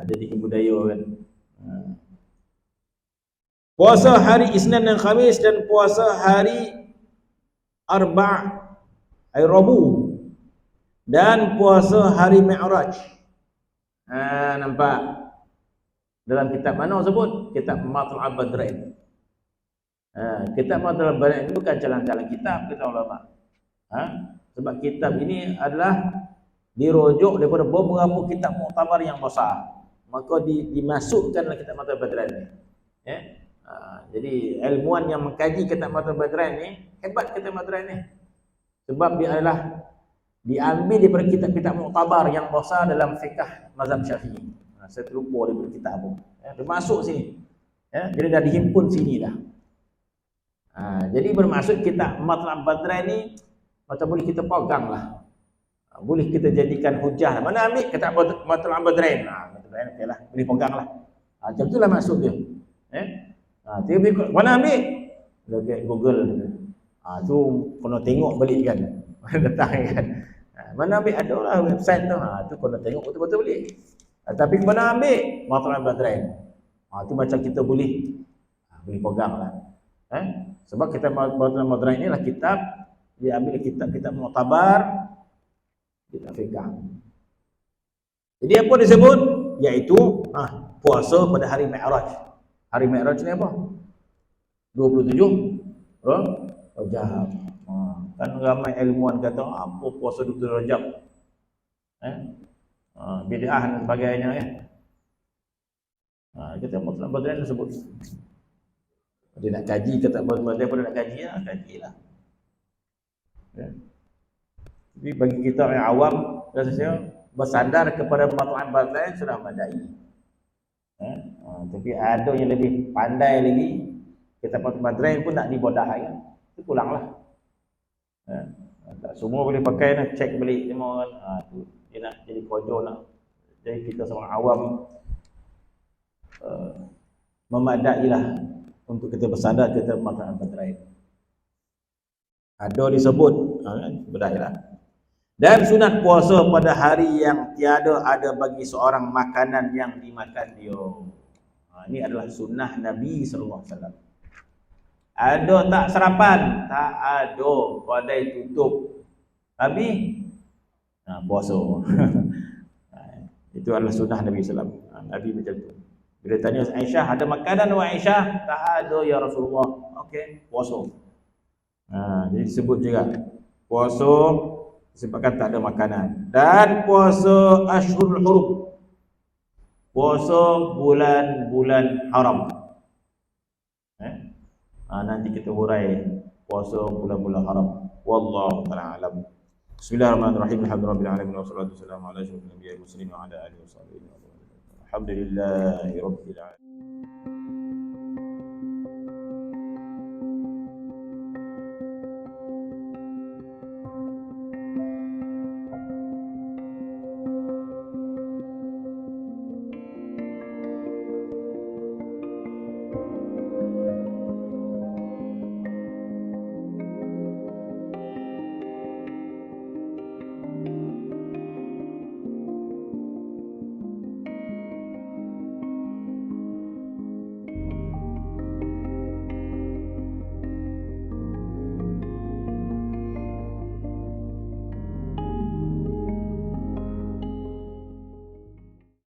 jadi kebudaya kan. Puasa hari Isnin dan Khamis dan puasa hari Arba', hari Rabu, dan puasa hari Mi'raj. Nampak dalam kitab mana sebut? Kitab Matla'ul Badrain. Kitab Matla'ul Badrain ini bukan jalan-jalan kitab kata ulama. Sebab kitab ini adalah dirujuk daripada beberapa kitab muktabar yang besar. Maka dimasukkanlah kitab Matla'ul Badrain ni. Jadi ilmuwan yang mengkaji kitab Matla'ul Badrain ni, hebat kitab Badrain ni. Sebab dia adalah diambil daripada kitab-kitab muktabar yang besar dalam fiqh mazhab Syafi'i. Saya terlupa daripada kitab apa. Dia masuk sini. Jadi dah dihimpun sini dah. Jadi bermaksud kitab Matla'ul Badrain ni macam boleh kita pegang lah. Boleh kita jadikan hujah. Mana ambil kitab Matla'ul Badrain? Badrain okeylah, boleh pegang lah. Macam itulah maksud dia. Mana ambil? Google. Tu kena tengok balik kan. Datang kan. Mana ambil? Ada lah website tu. Tu kena tengok betul-betul balik. Tapi mana ambil? Matla'ul Badrain. Tu macam kita boleh pegang lah. Sebab kitab Matla'ul Badrain ni lah kitab, dia ambil kitab-kitab muktabar, kitab fiqh. Jadi apa disebut? iaitu puasa pada hari Mi'raj. Hari Mi'raj ni apa? 27 Rajab. Kan ramai ilmuwan kata apa puasa 27 Rajab. Bid'ah dan sebagainya kan. Kita Muslim sebut. Dia nak kaji kata apa-apa dia pun nak kaji lah, kajilah. Ya. Jadi bagi kita yang awam rasanya bersandar kepada pemahaman batin sudah madai. Tapi ada yang lebih pandai lagi, kita pemahaman pun nak dibodahkan. Itu pulanglah. Tak semua boleh pakai nak cek balik semua kan. Tu dia nak jadi kojo nak. Jadi kita seorang awam memadailah untuk kita bersandar kita pemahaman batin. Ada disebut berdailah. Dan sunat puasa pada hari yang tiada ada bagi seorang makanan yang dimakan dia. Ini adalah sunnah Nabi SAW. Ada tak sarapan? Tak ada. Kedai tutup. Tapi puasa. Itu adalah sunnah Nabi SAW. Nabi macam tu. Bila tanya Aisyah, ada makanan wahai Aisyah? Tak ada ya Rasulullah. Okey, puasa. Jadi sebut juga puasa disebabkan tak ada makanan. Dan puasa Ashhurul Hurum, puasa bulan-bulan haram. Nanti kita hurai puasa bulan-bulan haram. Wallahu ta'ala alam. Bismillahirrahmanirrahim. Alhamdulillahirabbil alamin wassalatu wassalamu ala asyrofil anbiya'i wal mursalin wa ala alihi washabihi. Alhamdulillahirabbil alamin.